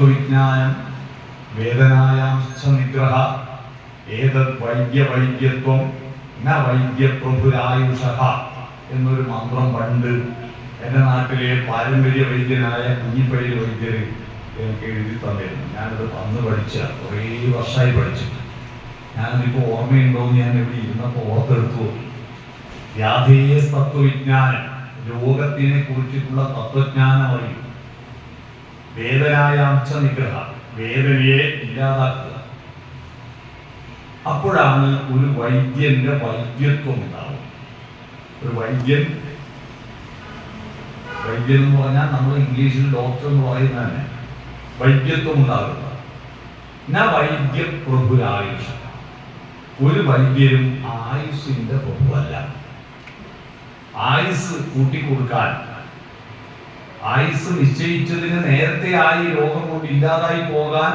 തത്വവിജ്ഞാനം വേദനായാംശ്ച നിഗ്രഹ ഏതത് വൈദ്യവൈദ്യത്വം ന വൈദ്യപ്രഭുരായുഷഃ എന്നൊരു മന്ത്രം പണ്ട് എൻ്റെ നാട്ടിലെ പാരമ്പര്യ വൈദ്യനായ കുഞ്ഞിപ്പള്ളി വൈദ്യർ എനിക്ക് എഴുതി തന്നിരുന്നു. ഞാനത് അന്ന് പഠിച്ച കുറേ വർഷമായി പഠിച്ചു. ഞാനതിപ്പോൾ ഓർമ്മയുണ്ടോയെന്ന് ഞാൻ ഇവിടെ ഇരുന്നപ്പോൾ ഓർത്തെടുത്തു. വ്യാധേയ തത്വവിജ്ഞാനം, രോഗത്തിനെ കുറിച്ചിട്ടുള്ള തത്വജ്ഞാനം അറിയും. വേദനായാംശ്ച നിഗ്രഹ, വേദനയെ ഇല്ലാതാക്കുക. അപ്പോഴാണ് ഒരു വൈദ്യന്റെ വൈദ്യത്വം ഉണ്ടാവും. ഒരു വൈദ്യൻ എന്ന് പറഞ്ഞാൽ നമ്മൾ ഇംഗ്ലീഷിൽ ഡോക്ടർ എന്ന് പറയുന്ന തന്നെ വൈദ്യത്വം ഉണ്ടാകുക. ന വൈദ്യപ്രഭുരായുഷ, ഒരു വൈദ്യരും ആയുസ്സിന്റെ പ്രഭുവല്ല. ആയുസ് കൂട്ടിക്കൊടുക്കാൻ, ആയുസ് നിശ്ചയിച്ചതിന് നേരത്തെ ആയി രോഗം കൊണ്ട് ഇല്ലാതായി പോകാൻ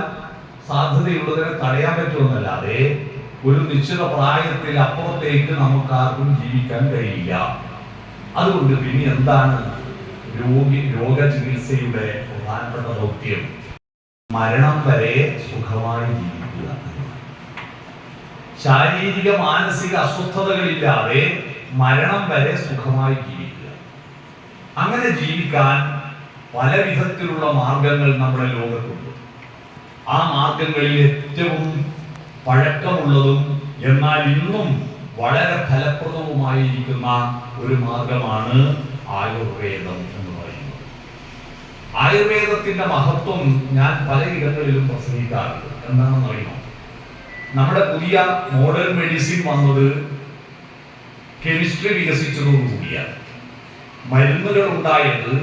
സാധ്യതയുള്ളതിനെ തടയാൻ പറ്റുമെന്നല്ലാതെ ഒരു നിശ്ചിത പ്രായത്തിൽ അപ്പുറത്തേക്ക് നമുക്ക് ആർക്കും ജീവിക്കാൻ കഴിയില്ല. അതുകൊണ്ട് പിന്നെ എന്താണ് രോഗചികിത്സയുടെ പ്രധാനപ്പെട്ട ദൗത്യം? മരണം വരെ സുഖമായി ജീവിക്കുക. ശാരീരിക മാനസിക അസ്വസ്ഥതകളില്ലാതെ മരണം വരെ സുഖമായി ജീവിക്കുക. അങ്ങനെ ജീവിക്കാൻ പല വിധത്തിലുള്ള മാർഗങ്ങൾ നമ്മുടെ ലോകത്തുണ്ട്. ആ മാർഗങ്ങളിൽ ഏറ്റവും പഴക്കമുള്ളതും എന്നാൽ ഇന്നും വളരെ ഫലപ്രദവുമായിരിക്കുന്ന ഒരു മാർഗമാണ് ആയുർവേദം എന്ന് പറയുന്നത്. ആയുർവേദത്തിന്റെ മഹത്വം ഞാൻ പലയിടങ്ങളിലും പ്രസംഗിക്കാറുണ്ട്. എന്താണെന്ന് അറിയുമോ? നമ്മുടെ പുതിയ മോഡേൺ മെഡിസിൻ വന്നത് കെമിസ്ട്രി വികസിച്ചതോടുകൂടിയാണ്. മരുന്നുകൾ ഉണ്ടായത്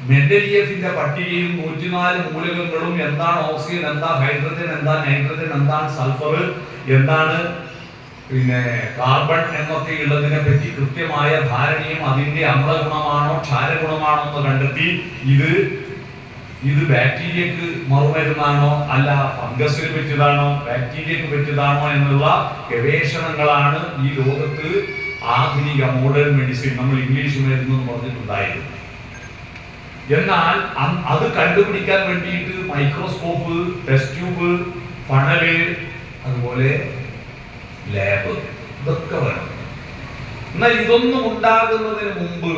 മെൻഡലിയേഫിന്റെ പട്ടികയും 104 മൂലകങ്ങളും, എന്താണ് ഓക്സിജൻ, എന്താ ഹൈഡ്രജൻ, എന്താ നൈട്രജൻ, എന്താണ് സൾഫർ, എന്താണ് പിന്നെ കാർബൺ എന്നൊക്കെ ഉള്ളതിനെ പറ്റി കൃത്യമായ ധാരണയും അതിന്റെ അമ്ലഗുണമാണോ ക്ഷാരഗുണമാണോ എന്ന് കണ്ടെത്തി ഇത് ബാക്ടീരിയക്ക് മറുമരുന്നാണോ അല്ല ഫംഗസിന് പറ്റിയതാണോ ബാക്ടീരിയക്ക് പറ്റിയതാണോ എന്നുള്ള ഗവേഷണങ്ങളാണ് ഈ ലോകത്ത് ആധുനിക മോഡേൺ മെഡിസിൻ, നമ്മൾ ഇംഗ്ലീഷ് മരുന്ന് എന്ന് പറഞ്ഞിട്ടുണ്ടായിരുന്നു. എന്നാൽ അത് കണ്ടുപിടിക്കാൻ വേണ്ടിയിട്ട് മൈക്രോസ്കോപ്പ്, ടെസ്റ്റ് ട്യൂബ്, ഫണല്, അതുപോലെ ലാബ്, ഇതൊക്കെ വേണം. എന്നാൽ ഇതൊന്നും ഉണ്ടാകുന്നതിന് മുമ്പ്,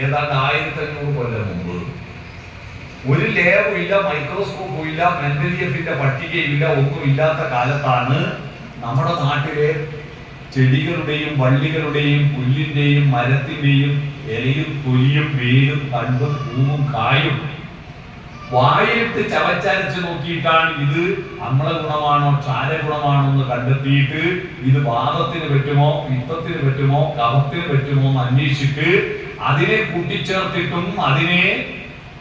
ഏതാണ്ട് 1500 കൊല്ലം മുമ്പ്, ഒരു ലാബും ഇല്ല, മൈക്രോസ്കോപ്പും ഇല്ല, മെൻഡലിയേഫിന്റെ പട്ടികയില്ല, ഒന്നും ഇല്ലാത്ത കാലത്താണ് നമ്മുടെ നാട്ടിലെ ചെടികളുടെയും വള്ളികളുടെയും പുല്ലിന്റെയും മരത്തിന്റെയും ഇലയും തൊലിയും വേരും തണ്ടും പൂവും കായും വായിട്ട് ചവച്ചരച്ച് നോക്കിയിട്ടാണ് ഇത് അമ്ലഗുണമാണോ ക്ഷാരഗുണമാണോ എന്ന് കണ്ടെത്തിയിട്ട് ഇത് വാദത്തിന് പറ്റുമോ, പിത്തത്തിന് പറ്റുമോ, കഫത്തിന് പറ്റുമോ എന്ന് അന്വേഷിച്ചിട്ട് അതിനെ കൂട്ടിച്ചേർത്തിട്ടും അതിനെ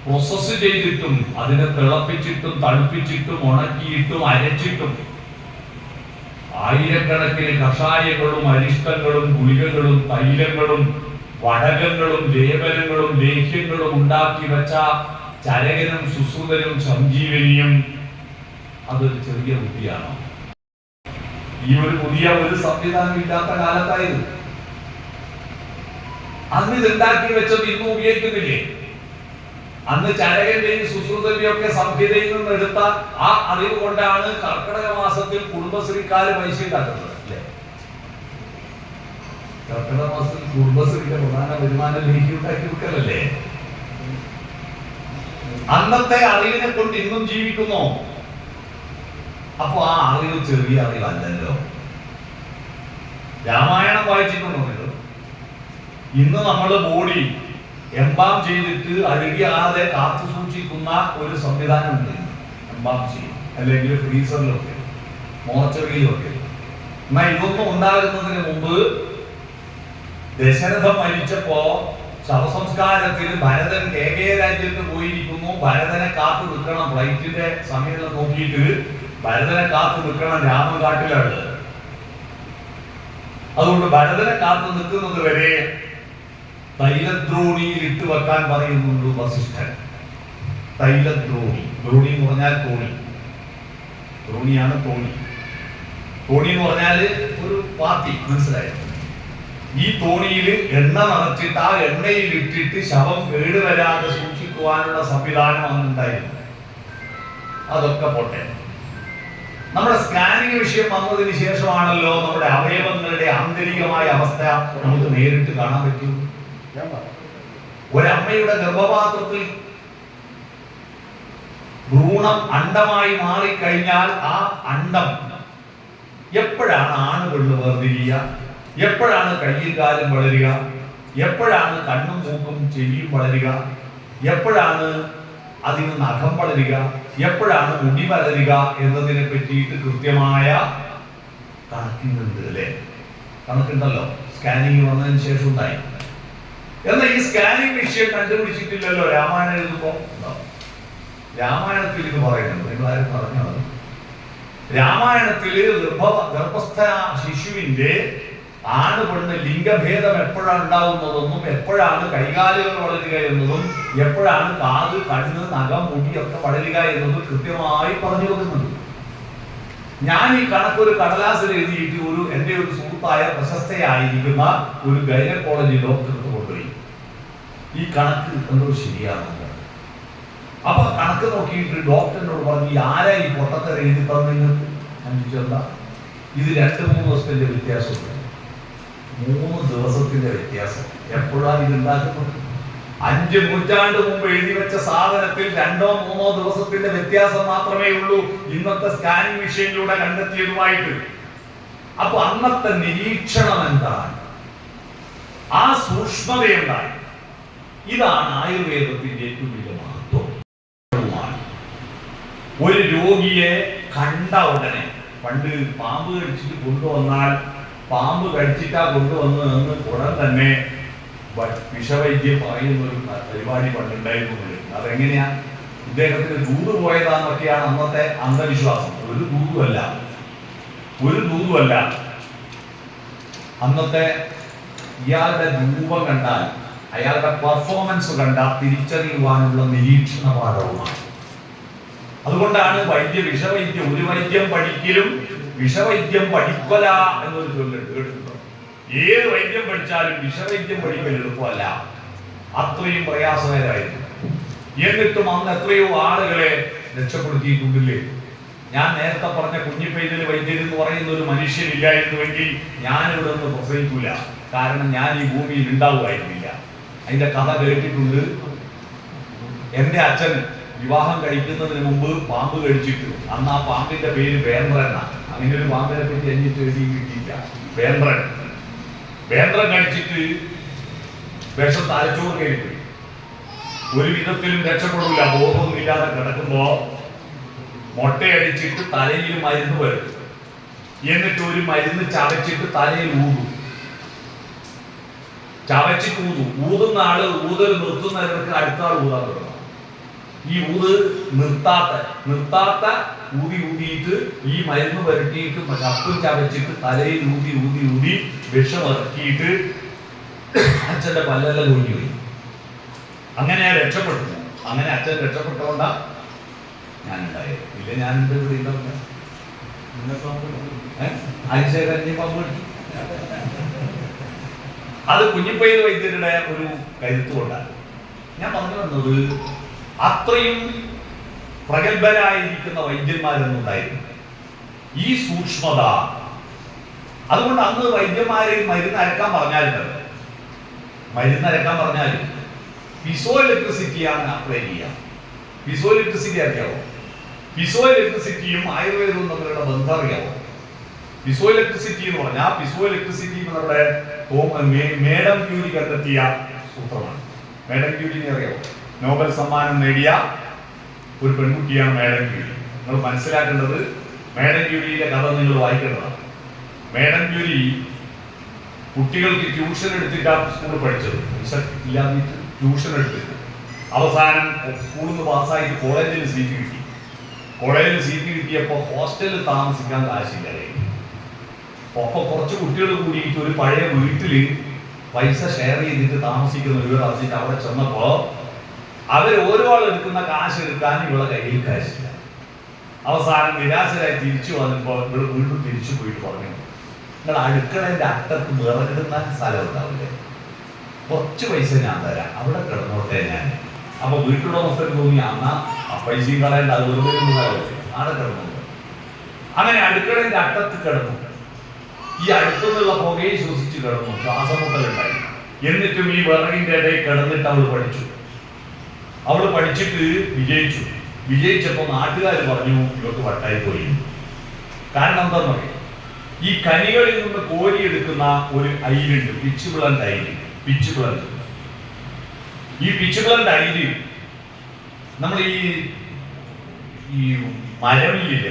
പ്രോസസ് ചെയ്തിട്ടും അതിനെ തിളപ്പിച്ചിട്ടും തണുപ്പിച്ചിട്ടും ഉണക്കിയിട്ടും അരച്ചിട്ടും ആയിരക്കണക്കിന് കഷായങ്ങളും അരിഷ്ടങ്ങളും ഗുളികകളും തൈലങ്ങളും വടകങ്ങളും ലേപനങ്ങളും ലേഹ്യങ്ങളും ഉണ്ടാക്കി വെച്ച ചരകനും സുശ്രുതനും സംജീവനിയും അതൊരു ചെറിയ ബുദ്ധിയാണോ? ഈ ഒരു പുതിയ ഒരു സംവിധാനം ഇല്ലാത്ത കാലത്തായത് അന്ന് ഇതുണ്ടാക്കി വെച്ചത് ഇന്നും ഉപയോഗിക്കുന്നില്ലേ? അന്ന് ചരകന്റെയും സുശ്രുതന്റെയും ഒക്കെ സംഹിതയിൽ നിന്ന് എടുത്ത ആ അറിവ് കൊണ്ടാണ് കർക്കിടക മാസത്തിൽ കുടുംബശ്രീക്കാര് പൈസ ഉണ്ടാക്കുന്നത് അല്ലേ? കർക്കിടക മാസത്തിൽ കുടുംബശ്രീയുടെ പ്രധാന വരുമാനം ലേഖി ഉണ്ടാക്കി വെക്കലല്ലേ? അന്നത്തെ അറിവിനെ കൊണ്ട് ഇന്നും ജീവിക്കുന്നു. അപ്പൊ ആ അറിവ് ചെറിയ അറിവല്ലല്ലോ. രാമായണം വായിച്ചിട്ടുണ്ടോ നിങ്ങൾ? ഇന്ന് നമ്മൾ ബോഡി എംബാം ചെയ്തിട്ട് അഴുകിയാതെ കാത്തു സൂക്ഷിക്കുന്ന ഒരു സംവിധാനം ഉണ്ട്. എംബാം ചെയ്യും, അല്ലെങ്കിൽ ഫ്രീസറിലൊക്കെ, മോർച്ചറിയിലൊക്കെ. എന്നാൽ ഇതൊന്നും ഉണ്ടാകുന്നതിന് മുമ്പ് ദശരഥൻ മരിച്ചപ്പോ ശവസംസ്കാരത്തിന് ഭരതൻ രാജ്യത്ത് പോയിരിക്കുന്നു. ഭരതനെ കാത്തു നിൽക്കണം, ഫ്ലൈറ്റിന്റെ സമയം നോക്കിയിട്ട് ഭരതനെ കാത്തു നിൽക്കണം. രാമൻ കാട്ടിലാണ്. അതുകൊണ്ട് ഭരതനെ കാത്തു നിൽക്കുന്നത് വരെ തൈലദ്രോണിയിൽ ഇട്ട് വെക്കാൻ പറയുന്നുണ്ട് വസിഷ്ഠൻ. തൈലദ്രോണി, ദ്രോണി എന്ന് പറഞ്ഞാൽ തോണി, ദ്രോണിയാണ് തോണി. തോണി എന്ന് പറഞ്ഞാൽ ഒരു പാത്തി, മനസ്സിലായോ? ഈ തോണിയിൽ എണ്ണ നിറച്ചിട്ട് ആ എണ്ണയിൽ ഇട്ടിട്ട് ശവം കേടുവരാതെ സൂക്ഷിക്കുവാനുള്ള സംവിധാനം അന്നുണ്ടായിരുന്നു. അതൊക്കെ പോട്ടെ, നമ്മുടെ സ്കാനിങ് വിഷയം വന്നതിന് ശേഷമാണല്ലോ നമ്മുടെ അവയവങ്ങളുടെ ആന്തരികമായ അവസ്ഥ നമുക്ക് നേരിട്ട് കാണാൻ പറ്റൂ. ഒരമ്മയുടെ ഗർഭപാത്രത്തിൽ ഭ്രൂണം അണ്ടമായി മാറിക്കഴിഞ്ഞാൽ ആ അണ്ടം എപ്പോഴാണ് ആണ് പെണ്ണ് വേർതിരിയുക, എപ്പോഴാണ് കയ്യും കാലും വളരുക, എപ്പോഴാണ് കണ്ണും മൂക്കും ചെവിയും വളരുക, എപ്പോഴാണ് അതിന് നഖം വളരുക, എപ്പോഴാണ് മുടി വളരുക എന്നതിനെ പറ്റിയിട്ട് കൃത്യമായ കണക്കുന്നുണ്ട് അല്ലേ? കണക്കുണ്ടല്ലോ, സ്കാനിങ് വന്നതിന് ശേഷം ഉണ്ടായി. എന്നാൽ ഈ സ്കാനിങ് വിഷയം കണ്ടുപിടിച്ചിട്ടില്ലല്ലോ രാമായണം എഴുതുമ്പോ. രാമായണത്തിൽ ഇത് പറയുന്നുണ്ട്, നിങ്ങൾ ആരും പറഞ്ഞത് രാമായണത്തില് ഗർഭസ്ഥ ശിശുവിന്റെ ആണ് പെണ്ണ് ലിംഗഭേദം എപ്പോഴാണ് ഉണ്ടാവുന്നതെന്നും എപ്പോഴാണ് കൈകാലുകൾ വളരുക എന്നതും എപ്പോഴാണ് കാത് കണ്ണ് നഖം മുടിയൊക്കെ വളരുക എന്നതും കൃത്യമായി പറഞ്ഞു വെക്കുന്നുണ്ട്. ഞാൻ ഈ കണക്കൊരു കടലാസിൽ എഴുതിയിട്ട് എന്റെ ഒരു സുഹൃത്തായ പ്രശസ്തയായിരിക്കുന്ന ഒരു ഗൈനക്കോളജി ഡോക്ടർക്ക് കൊണ്ടുപോയി. ഈ കണക്ക് എന്തോ ശരിയാണെന്ന്. അപ്പൊ കണക്ക് നോക്കിയിട്ട് ഡോക്ടറിനോട് പറഞ്ഞു, ആരാ ഈ പൊട്ടത്തര എഴുതി തന്നു? ഞാൻ ചോദിച്ചെന്താ, ഇത് 2-3 ദിവസത്തിന്റെ വ്യത്യാസമുണ്ട്. 3 ദിവസത്തിന്റെ വ്യത്യാസം. എപ്പോഴാണ് ഇത് ഉണ്ടാക്കുന്നത്? 5 നൂറ്റാണ്ട് മുമ്പ് എഴുതി വെച്ച സാധനത്തിൽ 2-3 ദിവസത്തിന്റെ വ്യത്യാസം മാത്രമേ ഉള്ളൂ ഇന്നത്തെ സ്കാനിങ് മെഷീനിലൂടെ കണ്ടെത്തിയതുമായിട്ട്. അപ്പൊ അന്നത്തെ നിരീക്ഷണം എന്താണ്, ആ സൂക്ഷ്മത എന്താണ്? ഇതാണ് ആയുർവേദത്തിന്റെ ഏറ്റവും വലിയ മഹത്വം. ഒരു രോഗിയെ കണ്ട ഉടനെ, പണ്ട് പാമ്പ് കടിച്ചിട്ട് കൊണ്ടുവന്നാൽ പാമ്പ് കടിച്ചിട്ടാ കൊണ്ടുവന്ന് എന്ന് ഉടൻ തന്നെ വിഷവൈദ്യം പറയുന്ന ഒരു പരിപാടി പണ്ടുണ്ടായിരുന്നു. അതെങ്ങനെയാ? ഇദ്ദേഹത്തിന് ദൂത് പോയതാന്നൊക്കെയാണ് അന്നത്തെ അന്ധവിശ്വാസം. ഒരു ദൂതുമല്ല. അന്നത്തെ ഇയാളുടെ രൂപം കണ്ടാൽ, അയാളുടെ പെർഫോമൻസ് കണ്ടാൽ തിരിച്ചറിയുവാനുള്ള നിരീക്ഷണ പാഠവുമാണ്. അതുകൊണ്ടാണ് വിഷവൈദ്യം ഒരു വൈദ്യം പഠിക്കലും വിഷവൈദ്യം പഠിക്കല എന്നൊരു ചൊല്ലുണ്ട്, കേട്ടിട്ടുണ്ടോ? ഏത് വൈദ്യം പഠിച്ചാലും വിഷവൈദ്യം പഠിക്കൽ എളുപ്പമല്ല, അത്രയും പ്രയാസകരമായിരുന്നു. എന്നിട്ടും അന്ന് എത്രയോ ആളുകളെ രക്ഷപ്പെടുത്തിയിട്ടുണ്ടില്ലേ? ഞാൻ നേരത്തെ പറഞ്ഞ കുഞ്ഞിപ്പൈതൽ വൈദ്യൻ എന്ന് പറയുന്ന ഒരു മനുഷ്യനില്ലായിരുന്നുവെങ്കിൽ ഞാൻ ഇവിടെ നിന്ന് പ്രസവിക്കൂല. കാരണം ഞാൻ ഈ ഭൂമിയിൽ ഉണ്ടാവുമായിരുന്നില്ല. അതിന്റെ കഥ കേട്ടിട്ടുണ്ട്. എന്റെ അച്ഛൻ വിവാഹം കഴിക്കുന്നതിന് മുമ്പ് പാമ്പ് കഴിച്ചിട്ട്, അന്ന് ആ പാമ്പിന്റെ പേര് വേന്ദ്രൻ. അങ്ങനെ ഒരു പാമ്പിനെ പറ്റി എന്നിട്ട് എഴുതി കിട്ടിയില്ല. വേന്ദ്രൻ കഴിച്ചിട്ട് വിഷം തലച്ചോറ് കയറിപ്പോയി. ഒരു വിധത്തിലും രക്ഷപ്പെടില്ല. ബോധമൊന്നുമില്ലാതെ കിടക്കുമ്പോ മുട്ടയടിച്ചിട്ട് തലയിൽ മരുന്ന് വരും. എന്നിട്ട് ഒരു മരുന്ന് ചവച്ചിട്ട് തലയിൽ ചവച്ചിട്ട് ഊതുന്ന ആള് ഊതൽ നിർത്തുന്നവർക്ക് അടുത്ത ആൾ ഊതാൻ തുടങ്ങും. ഈ നിർത്താത്ത ഊതിയിട്ട് ഈ മരുന്ന് വരട്ടിയിട്ട് കപ്പും ചവച്ചിട്ട് തലയിൽ ഊതി വിഷമിറക്കിയിട്ട് അച്ഛന്റെ പല്ലെല്ലാം കൊഴിഞ്ഞു പോയി. അങ്ങനെ രക്ഷപ്പെട്ടു. അങ്ങനെ അച്ഛൻ രക്ഷപ്പെട്ടോണ്ടാ ഞാനുണ്ടായത്. ഇല്ല, ഞാൻ എന്റെ ഇവിടെ ഉണ്ടാവില്ല. അഭിഷേകൻ പമ്പ് കിട്ടി. അത് കുഞ്ഞിപ്പൈത വൈദ്യരുടെ ഒരു കരുത്ത് കൊണ്ടാണ്. ഞാൻ പറഞ്ഞു വന്നത്, അത്രയും പ്രഗത്ഭരായിരിക്കുന്ന വൈദ്യന്മാരൊന്നുണ്ടായിരുന്നു. ഈ സൂക്ഷ്മത. അതുകൊണ്ട് അന്ന് വൈദ്യന്മാര് മരുന്ന് അരക്കാൻ പറഞ്ഞാൽ പിസോ ഇലക്ട്രിസിറ്റിയാണ് അപ്ലൈ ചെയ്യുക. പിസോ ഇലക്ട്രിസിറ്റി അറിയാവോ? പിസോ ഇലക്ട്രിസിറ്റിയും ആയുർവേദവും തമ്മിലുള്ള ബന്ധം അറിയാവോ? പിസോ ഇലക്ട്രിസിറ്റി എന്ന് പറഞ്ഞാൽ, പിസോ ഇലക്ട്രിസിറ്റി നമ്മുടെ മേഡം ക്യൂരി കണ്ടെത്തിയ സൂത്രമാണ്. മേഡം ക്യൂരിനെ അറിയാവോ? നോബൽ സമ്മാനം നേടിയ ഒരു പെൺകുട്ടിയാണ് മേഡം ക്യൂരി. നിങ്ങൾ മനസ്സിലാക്കേണ്ടത്, മേഡം ക്യൂരിയുടെ കഥ നിങ്ങൾ വായിക്കേണ്ടതാണ്. മേഡം ക്യൂരി കുട്ടികൾക്ക് ട്യൂഷൻ എടുത്തിട്ടാണ് സ്കൂളിൽ പഠിച്ചത്. ഇല്ലാതെ ട്യൂഷൻ എടുത്തിട്ട് അവസാനം സ്കൂളിൽ നിന്ന് പാസ്സായിട്ട് കോളേജിൽ സീറ്റ് കിട്ടിയപ്പോൾ ഹോസ്റ്റലിൽ താമസിക്കാൻ കാശില്ല. ഒപ്പം കുറച്ച് കുട്ടികൾ കൂടിയിട്ട് ഒരു പഴയ വീട്ടില് പൈസ ഷെയർ ചെയ്തിട്ട് താമസിക്കുന്ന ഒരു ആവശ്യത്തിൽ അവിടെ ചെന്നപ്പോ അവർ ഓരോ ആൾ എടുക്കുന്ന കാശ് എടുക്കാൻ ഇവളെ കയ്യിൽ കാശില്ല. അവസാനം നിരാശരായി തിരിച്ചു വന്നപ്പോൾ ഇവള് വീണ്ടും തിരിച്ചു പോയിട്ട് പറഞ്ഞു, നിങ്ങൾ അടുക്കളേൻ്റെ അറ്റത്ത് വിറകിടുന്ന സ്ഥലം ഉണ്ടാവില്ലേ, കുറച്ച് പൈസ ഞാൻ തരാം, അവിടെ കിടന്നോട്ടെ ഞാൻ. അപ്പൊ വീട്ടുടമസ്ഥന് തോന്നി അന്നാ ആ പൈസയും കളയണ്ട, അത് വെറുതെ ആടെ കിടന്നു. അങ്ങനെ അടുക്കളേൻ്റെ അറ്റത്ത് കിടന്നു. ഈ അടുത്തുനിന്നുള്ള പുകയെ ശ്വസിച്ച് കിടന്നു, ശ്വാസമുട്ടലുണ്ടായി. എന്നിട്ടും ഈ വിറകിന്റെ ഇടയിൽ കിടന്നിട്ട് അവള് പഠിച്ചിട്ട് വിജയിച്ചു. വിജയിച്ചപ്പോൾ നാട്ടുകാർ പറഞ്ഞു ഇവർക്ക് വട്ടായി പോയി. കാരണം എന്താണെന്ന് പറയും, ഈ കനികളിൽ നിന്ന് കോരിയെടുക്കുന്ന ഒരു അയിലുണ്ട്, പിച്ച് പ്ലന്റ് അയില്. പിച്ച് പ്ലന്റ്, ഈ പിച്ച് പ്ലന്റ് അയില് നമ്മൾ ഈ മരമില്ലില്ലേ,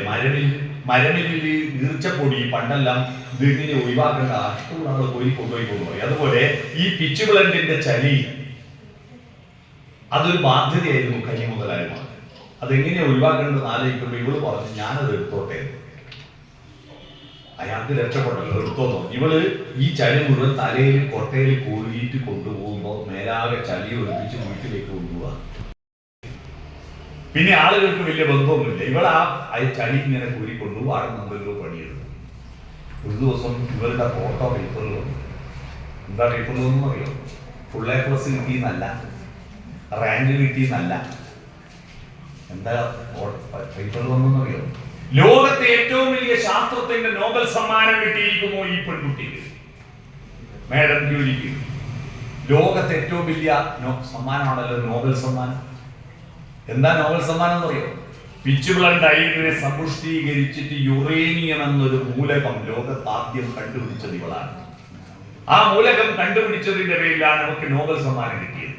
മരമില്ലില് ഈർച്ചപ്പൊടി പണ്ടെല്ലാം ഇതിനെ ഒഴിവാക്കേണ്ട ഇഷ്ടമുള്ള ആൾ കോരി കൊണ്ടുപോയി. അതുപോലെ ഈ പിച്ച് പ്ലന്റിന്റെ ചലി അതൊരു ബാധ്യതയായിരുന്നു കനി മുതലാളിമാർ. അതെങ്ങനെ ഒഴിവാക്കേണ്ടതെന്ന് ആലോചിക്കുമ്പോൾ ഇവള് പറഞ്ഞു ഞാനത് എടുത്തോട്ടെ. അയാൾക്ക് രക്ഷപ്പെട്ടല്ലോ, എടുത്തോന്നോ. ഇവള് ഈ ചളി മുഴുവൻ തലയിൽ കൊട്ടയിൽ കോരിയിട്ട് കൊണ്ടുപോകുമ്പോൾ മേലാകെ ചളി ഒളിപ്പിച്ച് വീട്ടിലേക്ക് കൊണ്ടുപോവാ. പിന്നെ ആളുകൾക്ക് വലിയ ബന്ധമൊന്നുമില്ല. ഇവൾ ആ ചളി ഇങ്ങനെ കോരിക്കൊണ്ടുപോകും. ആടെ മുമ്പിലോ പണിയെടുക്കും. ഒരു ദിവസം ഇവരുടെ ഫോട്ടോ പേപ്പറിൽ വന്നു. എന്താ പേപ്പറിലൊന്നും അറിയോ, ഫുൾ A+ കിട്ടിയെന്നല്ല, റാങ്ക് കിട്ടിയെന്നല്ല, എന്താ പേപ്പറിൽ വന്നെന്ന് അറിയോ, ലോകത്തെ ഏറ്റവും വലിയ ശാസ്ത്രത്തിന്റെ നോബൽ സമ്മാനം കിട്ടിയിരിക്കുന്നു ഈ പെൺകുട്ടിക്ക്, മാഡം ക്യൂരിക്ക്. ലോകത്തെ ഏറ്റവും വലിയ സമ്മാനമാണല്ലോ നോബൽ സമ്മാനം. എന്താ നോബൽ സമ്മാനം എന്ന് പറയോ, പിച്ച് പ്ലന്റ് അയിലിനെ സമ്പുഷ്ടീകരിച്ചിട്ട് യുറേനിയം എന്നൊരു മൂലകം ലോകത്ത് ആദ്യം കണ്ടുപിടിച്ചത് ഇവളാണ്. ആ മൂലകം കണ്ടുപിടിച്ചതിന്റെ പേരിലാണ് അവർക്ക് നോബൽ സമ്മാനം കിട്ടിയത്.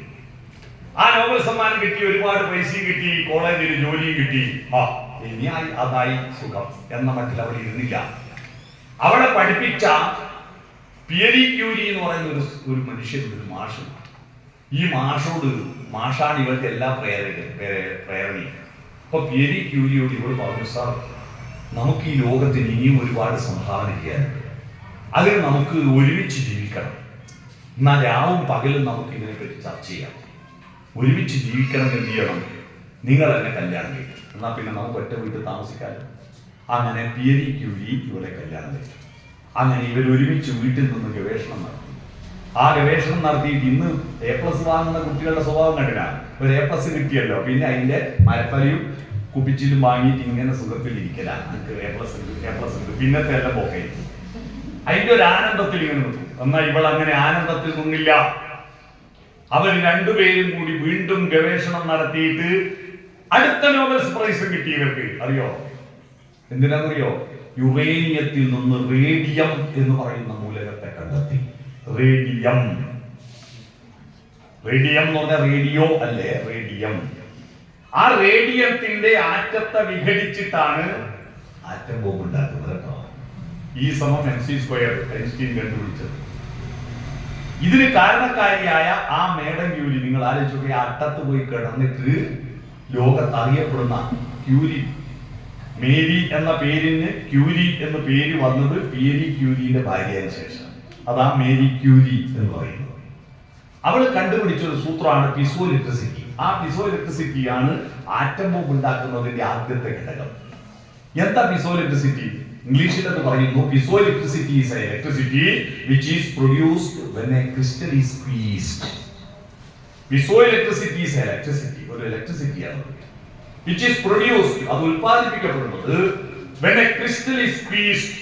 ആ നോബൽ സമ്മാനം കിട്ടി, ഒരുപാട് പൈസയും കിട്ടി, കോളേജിൽ ജോലിയും കിട്ടി. ഇനിയായി അതായി സുഖം എന്ന മട്ടിൽ അവിടെ ഇരുന്നില്ല. അവിടെ പഠിപ്പിച്ച പിയറി ക്യൂരി എന്ന് പറയുന്ന ഒരു മനുഷ്യൻ, ഒരു മാഷ്. ഈ മാഷാണ് ഇവരുടെ എല്ലാ പ്രേരണയും. അപ്പൊ പിയറി ക്യൂരിയോട് ഇവൾ പറഞ്ഞു, സാർ നമുക്ക് ഈ ലോകത്തിന് ഇനിയും ഒരുപാട് സംഭാവന ചെയ്യാനുണ്ട്, അതിന് നമുക്ക് ഒരുമിച്ച് ജീവിക്കണം. എന്നാൽ രാവും പകലും നമുക്ക് ഇതിനെപ്പറ്റി ചർച്ച ചെയ്യാം. ഒരുമിച്ച് ജീവിക്കണം, എന്ത് ചെയ്യണം, നിങ്ങൾ എന്നെ കല്യാണം കഴിക്കും, എന്നാൽ പിന്നെ നമുക്ക് ഒറ്റ വീട്ടിൽ താമസിക്കാമല്ലോ. അങ്ങനെ പിയറി ക്യൂരി ഇവരെ കല്യാണം കഴിച്ചു. അങ്ങനെ ഇവർ ഒരുമിച്ച് വീട്ടിൽ നിന്ന് ഗവേഷണം നടത്തി. ആ ഗവേഷണം നടത്തിയിട്ട് ഇന്ന് A+ വാങ്ങുന്ന കുട്ടികളുടെ സ്വഭാവം കണ്ടില്ല. ഒരു A+ കിട്ടിയല്ലോ, പിന്നെ അതിന്റെ മരപ്പലയും കുപ്പിച്ചിലും വാങ്ങിയിട്ട് ഇങ്ങനെ സുഖത്തിൽ ഇരിക്കലാണ്. A+ ഉണ്ട്, പിന്നത്തെ എല്ലാം പോക്കേ. അതിന്റെ ഒരു ആനന്ദത്തിൽ ഇങ്ങനെ നിൽക്കും. എന്നാൽ ഇവൾ അങ്ങനെ ആനന്ദത്തിൽ നിന്നില്ല. അവർ രണ്ടുപേരും കൂടി വീണ്ടും ഗവേഷണം നടത്തിയിട്ട് അടുത്ത നോബൽ പ്രൈസ് കിട്ടി ഇവർക്ക്. അറിയോ എന്തിനാണെന്നറിയോ, യുറേനിയത്തിൽ നിന്ന് റേഡിയം എന്ന് പറയുന്ന മൂലകത്തെ കണ്ടെത്തി. റേഡിയം എന്ന് പറഞ്ഞാൽ റേഡിയോ അല്ലേ, റേഡിയം. ആ റേഡിയത്തിന്റെ ആറ്റത്തെ വിഘടിച്ചിട്ടാണ് ആറ്റം ബോംബ് ഉണ്ടാക്കുന്നത് കേട്ടോ. E=mc² ഐൻസ്റ്റീൻ കണ്ടുപിടിച്ചത്. ഇതിന് കാരണക്കാരിയായ ആ മേഡം ക്യൂരി, നിങ്ങൾ ആലോചിച്ചു, ആ അട്ടത്ത് പോയി കിടന്നിട്ട് ലോകത്ത് അറിയപ്പെടുന്ന ക്യൂരി, മേരി എന്ന പേരിന് ക്യൂരി എന്ന പേര് വന്നത് പിയറി ക്യൂരിയുടെ ഭാര്യയ്ക്ക് ശേഷം. അതാ മേരി ക്യൂരി എന്ന് പറയുന്നത്. അവൾ കണ്ടുപിടിച്ച ഒരു സൂത്രമാണ് പിസോ ഇലക്ട്രിസിറ്റി. ആ പിസോ ഇലക്ട്രിസിറ്റിയാണ് ആറ്റം ബോംബ് ഉണ്ടാക്കുന്നതിന്റെ ആദ്യത്തെ ഘടകം. എന്താ പിസോ ഇലക്ട്രിസിറ്റി? ഇംഗ്ലീഷിൽ അത് പറയുന്നു, piezo electricity is a electricity which is produced when a crystal is squeezed. Piezo electricity is electricity, ഒരു ഇലക്ട്രിസിറ്റിയാണ് which is produced, അത് ഉൽപ്പാദിപ്പിക്കപ്പെടുന്നത് when a crystal is squeezed.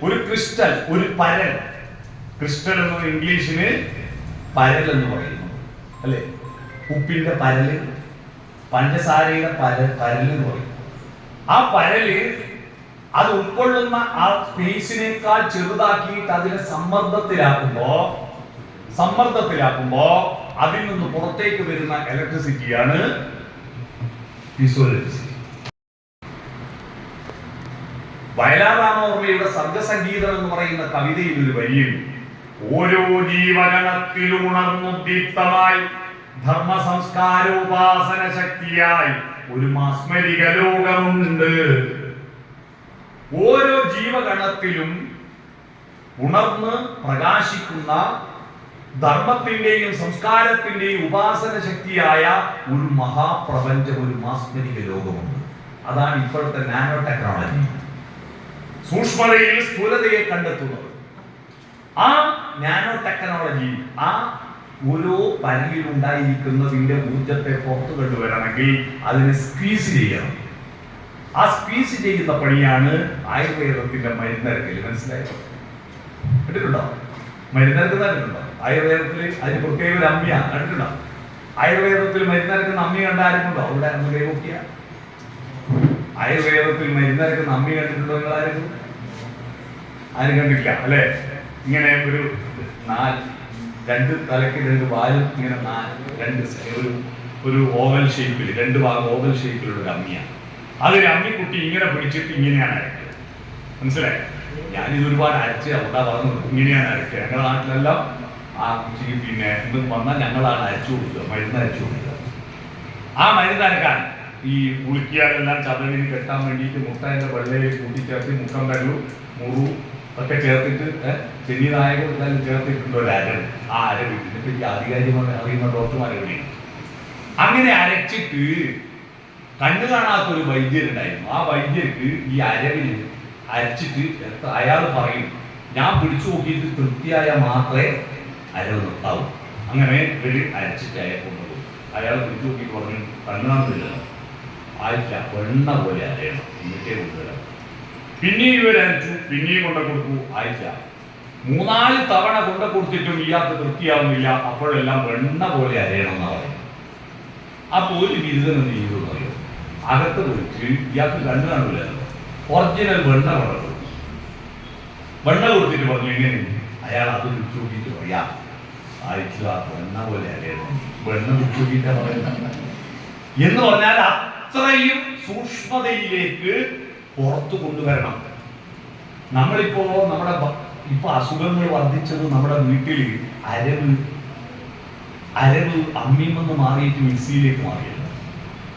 ഒരു ക്രിസ്റ്റൽ, ഒരു പരൽ. ക്രിസ്റ്റൽ എന്ന് ഇംഗ്ലീഷിന് പരൽ എന്ന് പറയുന്നു അല്ലേ. ഉപ്പിന്റെ പരല്, പഞ്ചസാരയുടെ പരൽ എന്ന് പറയും. ആ പരല് അത് ഉൾക്കൊള്ളുന്ന ആ സ്പേസിനേക്കാൾ ചെറുതാക്കിയിട്ട് അതിനെ സമ്മർദ്ദത്തിലാക്കുമ്പോ അതിൽ നിന്ന് പുറത്തേക്ക് വരുന്ന ഇലക്ട്രിസിറ്റിയാണ് പിസോ ഇലക്ട്രിസിറ്റി. വയലാർ രാമവർമ്മയുടെ സർഗസംഗീതം എന്ന് പറയുന്ന കവിതയിൽ ഒരു വരിയും, ഓരോ ജീവഗണത്തിലും ഉണർന്നുദ്ദീപ്തമായി ധർമ്മ സംസ്കാരോപാസന ശക്തിയായി ഒരു മാസ്മരിക ലോകമുണ്ട്. ഓരോ ജീവഗണത്തിലും ഉണർന്ന് പ്രകാശിക്കുന്ന ധർമ്മത്തിന്റെയും സംസ്കാരത്തിന്റെയും ഉപാസന ശക്തിയായ ഒരു മഹാപ്രപഞ്ചം, ഒരു മാസ്മരിക ലോകമുണ്ട്. അതാണ് ഇപ്പോഴത്തെ നാനോ ടെക്നോളജി. സൂക്ഷ്മതയിൽ സ്ഥൂലതയെ കണ്ടെത്തുന്നത്. ആ നാനോ ടെക്നോളജി, ആ ഓരോ പരലിലുണ്ടായിരിക്കുന്നതിന്റെ ഊർജത്തെ പുറത്തു കൊണ്ടുവരണമെങ്കിൽ അതിനെ സ്ക്വീസ് ചെയ്യണം. ആ സ്ക്വീസ് ചെയ്യുന്ന പണിയാണ് ആയുർവേദത്തിന്റെ മരുന്നരക്കൽ. മനസ്സിലായോ? കണ്ടിട്ടുണ്ടോ? മരുന്നരക്കുന്ന കണ്ടിട്ടുണ്ടോ? ആയുർവേദത്തിൽ അതിന് പ്രത്യേക ഒരു അമ്മിയാണ്. കണ്ടിട്ടുണ്ടോ? ആയുർവേദത്തിൽ മരുന്നരക്കുന്ന അമ്മി കണ്ട ആരുണ്ടോ? അവിടെ അന്ന് കൈകൊട്ടിയ ആയുർവേദത്തിൽ മരുന്നരക്കുന്ന അമ്മി കണ്ടിട്ടുണ്ടോ? നിങ്ങൾ ആരും കണ്ടില്ല അല്ലെ? ഇങ്ങനെ ഒരു രണ്ട് തലയ്ക്ക് രണ്ട് വാലും ഇങ്ങനെ ഒരു ഓവൽ ഷേപ്പിൽ, രണ്ട് ഭാഗം ഓവൽ ഷേപ്പിലുള്ള ഒരു അമ്മിയാണ്. അതൊരു അമ്മിക്കുട്ടി ഇങ്ങനെ പിടിച്ചിട്ട് ഇങ്ങനെയാണ് അരയ്ക്കുക. മനസ്സിലായോ? ഞാനിത് ഒരുപാട് അരച്ച് അവിടെ പറഞ്ഞു ഇങ്ങനെയാണ് അരയ്ക്കുക. ഞങ്ങളുടെ നാട്ടിലെല്ലാം ആ പിന്നെ എന്തും വന്നാൽ ഞങ്ങളാണ് അരച്ചു കൊടുക്കുക, മരുന്ന് അരച്ചു കൊടുക്കുക. ആ മരുന്ന് അരക്കാൻ ഈ ഉളുക്കിയാലെല്ലാം ചതവിന് കെട്ടാൻ വേണ്ടിയിട്ട് മുട്ടേൻ്റെ വെള്ളയിൽ കൂട്ടിച്ചേർത്ത് മുക്കം കല്ലു മുറു ഒക്കെ ചേർത്തിട്ട് ചെന്നിനായകം എല്ലാം ചേർത്തിട്ടുണ്ട് ഒരു അരവ്. ആ അരവ് ഇതിനിപ്പോ ഈ ആധികാരികമായി അറിയുന്ന ഡോക്ടർമാരെ അങ്ങനെ അരച്ചിട്ട് കണ്ണു കാണാത്തൊരു വൈദ്യരുണ്ടായിരുന്നു. ആ വൈദ്യർക്ക് ഈ അരവിന് അരച്ചിട്ട് അയാൾ പറയും, ഞാൻ പിടിച്ചു നോക്കിയിട്ട് തൃപ്തിയായ മാത്രമേ അരവ് നിർത്താവൂ. അങ്ങനെ ഒരു അരച്ചിട്ട് അയാൾ കൊണ്ടുപോകും. അയാൾ പിടിച്ചു നോക്കിയിട്ട് പറഞ്ഞു, കണ്ണു കാണുന്നില്ലല്ലോ, ആയില്ല, വെണ്ണ പോലെ അരയണം, എന്നിട്ടേ കൊണ്ടുവരാം. പിന്നെയും ഇവരരച്ചു, പിന്നെയും കൊണ്ട കൊടുത്തു, ആയില്ല. 3-4 തവണ കൊണ്ട കൊടുത്തിട്ടും ഇയാൾക്ക് തൃപ്തിയാവുന്നില്ല. അപ്പോഴെല്ലാം വെണ്ണ പോലെ അരയണം എന്നാ പറയും. അപ്പൊ ഒരു ബിരുദം എന്ത് ചെയ്തു എന്നറിയോ? അകത്ത് പോയിട്ട് ഇയാൾക്ക് കണ്ണു കാണില്ലല്ലോ, ഒറിജിനൽ വെണ്ണ കൊടുത്തു. വെണ്ണ കൊടുത്തിട്ട് പറഞ്ഞു എങ്ങനെ? അയാൾ അത് വിളിച്ചു നോക്കിയിട്ട് പറയാം, ആയിട്ടില്ല, വെണ്ണ പോലെ അരയണം, വെണ്ണ വിളിച്ചു നോക്കിയിട്ടാ പറയുന്നത് എന്ന് പറഞ്ഞാൽ അത്രയും സൂക്ഷ്മതയിലേക്ക് പുറത്തു കൊണ്ടുവരണം. നമ്മളിപ്പോ ഇപ്പൊ അസുഖങ്ങൾ വർദ്ധിച്ചത് നമ്മുടെ വീട്ടിൽ അരവ് അമ്മിമെന്ന് മാറിയിട്ട് മിക്സിയിലേക്ക് മാറിയത്.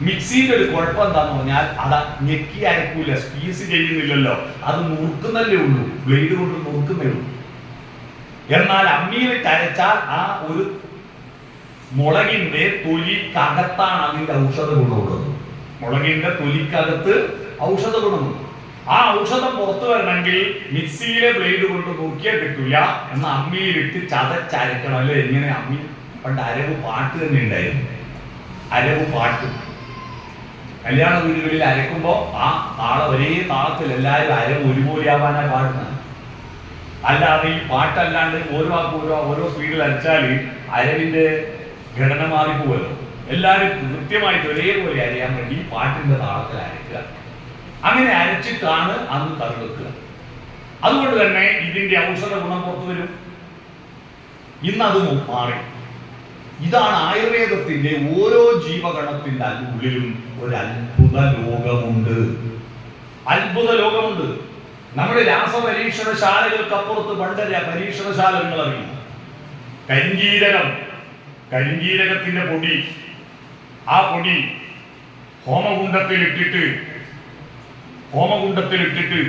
മിക്സിയുടെ ഒരു കുഴപ്പം എന്താന്ന് പറഞ്ഞാൽ അത് ഞെക്കി അരക്കൂല, സ്ക്വീസ് ചെയ്യുന്നില്ലല്ലോ, അത് നുറുക്കുന്നല്ലേ ഉള്ളൂ, ബ്ലേഡ് കൊണ്ട് നുറുക്കുന്നേ ഉള്ളൂ. എന്നാൽ അമ്മിയിൽ കരച്ചാൽ ആ ഒരു മുളകിന്റെ തൊലിക്കകത്താണ് അതിന്റെ ഔഷധ ഗുണമുള്ളത്. മുളകിന്റെ തൊലിക്കകത്ത് ഔഷധ ഗുണമുണ്ട്. ആ ഔഷധം പുറത്തു വരണമെങ്കിൽ മിക്സിയിലെ ബ്ലേഡ് കൊണ്ട് നോക്കിയാൽ കിട്ടില്ല. എന്നാൽ അമ്മിയിലിട്ട് ചതച്ചരക്കണം. അല്ലെ? ഇങ്ങനെ അമ്മി പണ്ട് അരവ് പാട്ട് തന്നെ ഉണ്ടായിരുന്നു. അരവ് പാട്ട് കല്യാണ വീടുകളിൽ അരക്കുമ്പോ ആ ഒരേ താളത്തിൽ എല്ലാവരും അരവ് ഒരുപോലെ ആവാനാ പാടുന്നത്. അല്ലാതെ ഈ പാട്ടല്ലാണ്ട് ഓരോ സ്പീഡിൽ അരച്ചാൽ അരവിന്റെ ഘടന മാറിപ്പോവല്ലോ. എല്ലാവരും കൃത്യമായിട്ട് ഒരേപോലെ അരയാൻ വേണ്ടി പാട്ടിന്റെ താളത്തിൽ അരക്കുക. അങ്ങനെ അരച്ചിട്ടാണ് അന്ന് കറി വെക്കുക. അതുകൊണ്ട് തന്നെ ഇതിന്റെ ഔഷധ ഗുണം പുറത്തു വരും. ഇന്നത് മാറി. ഇതാണ് ആയുർവേദത്തിന്റെ ഓരോ ജീവഗണത്തിന്റെ ഉള്ളിലും ഒരു അത്ഭുത ലോകമുണ്ട്. അത്ഭുത ലോകമുണ്ട്. നമ്മുടെ രാസപരീക്ഷണശാലകൾക്കപ്പുറത്ത് പണ്ട് പരീക്ഷണശാലകൾ അറിയും. കരിഞ്ജീരകത്തിന്റെ പൊടി, ആ പൊടി ഹോമകുണ്ടത്തിലിട്ടിട്ട്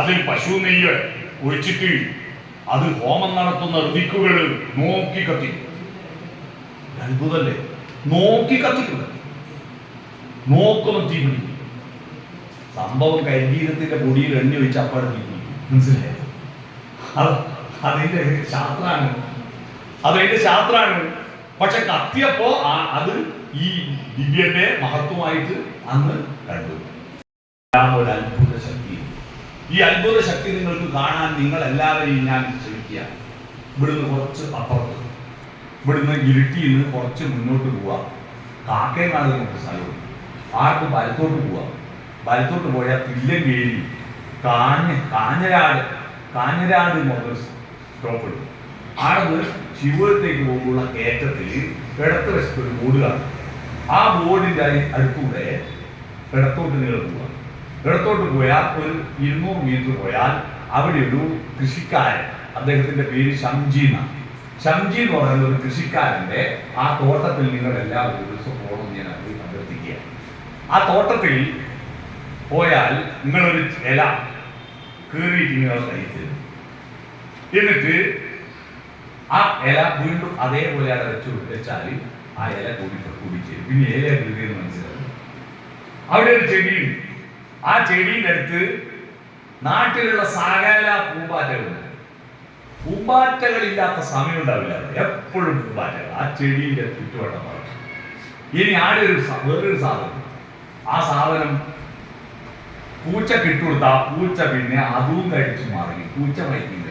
അതിൽ പശു നെയ്യ് ഒഴിച്ചിട്ട് അത് ഹോമം നടത്തുന്ന ഋതിക്കുകൾ നോക്കി കത്തിക്കും. അത്ഭുതല്ലേ? നോക്കി കത്തിക്കുക, നോക്കുമ്പോൾ തീ പിടിക്കും. സംഭവം കരിഞ്ജീരകത്തിന്റെ പൊടിയിൽ എണ്ണ വെച്ച് അപ്പാടെ തീ പിടിക്കും. മനസ്സിലായോ? അതിന്റെ ശാസ്ത്രാണ്. പക്ഷെ കത്തിയപ്പോ അത് ഈ ദിവ്യന്റെ മഹത്വമായിട്ട് അന്ന് കണ്ടു. ഒരു അത്ഭുത ശക്തി. ഈ അത്ഭുത ശക്തി നിങ്ങൾക്ക് കാണാൻ നിങ്ങൾ എല്ലാവരെയും ഞാൻ ശ്രമിക്കുക. ഇവിടുന്ന് കുറച്ച് അപ്പുറത്ത്, ഇവിടുന്ന് ഇരുട്ടിയിൽ നിന്ന് കുറച്ച് മുന്നോട്ട് പോവുക. കാക്കയങ്ങാട് നമുക്ക് സ്ഥലവും ആർക്കും വലത്തോട്ട് പോവുക. വലത്തോട്ട് പോയാൽ തില്ലങ്കേരി കാഞ്ഞരാട് എന്നൊരു സ്റ്റോപ്പ് ഉണ്ട്. ആടത് ശിവപുരത്തേക്ക് പോകുന്ന കയറ്റത്തിൽ ഇടത്ത് വശത്ത് ഒരു ബോർഡ് കാണും. ആ ബോർഡിന്റെ അടുത്തൂടെ ഇടത്തോട്ട് നിങ്ങൾ പോവുക. ഇടത്തോട്ട് പോയാൽ ഒരു 200 മീറ്റർ പോയാൽ അവിടെ ഒരു കൃഷിക്കാരൻ, അദ്ദേഹത്തിന്റെ പേര് ഷംജി എന്നാണ്. ഷംജി എന്ന് പറയുന്ന ഒരു കൃഷിക്കാരന്റെ ആ തോട്ടത്തിൽ നിങ്ങൾ എല്ലാവരും ഒരു ദിവസം പോകണം ഞാൻ അഭ്യർത്ഥിക്കുക. ആ തോട്ടത്തിൽ പോയാൽ നിങ്ങളൊരു ഇല കീറിയിട്ട് നിങ്ങൾ കഴിച്ചു, എന്നിട്ട് ആ ഇല വീണ്ടും അതേപോലെ അവിടെ വെച്ചാൽ ആ ഇല കൂടിച്ചേരും. പിന്നെ ഇല കീറിയെന്ന് മനസ്സിലാവും. അവിടെ ഒരു ചെടിയുണ്ട്. ആ ചെടിയുടെ അടുത്ത് നാട്ടിലുള്ള സകല പൂമ്പാറ്റകളുണ്ട്. പൂമ്പാറ്റകളില്ലാത്ത സമയം ഉണ്ടാവില്ല, എപ്പോഴും പൂമ്പാറ്റകൾ ആ ചെടിയുടെ ചുറ്റുവട്ടം. ഇനി വേറൊരു സാധനം, ആ സാധനം പൂച്ചക്ക് ഇട്ടുകൊടുത്ത ആ പൂച്ച പിന്നെ അതും കഴിച്ചു മാറി, പൂച്ച വൈകില്ല,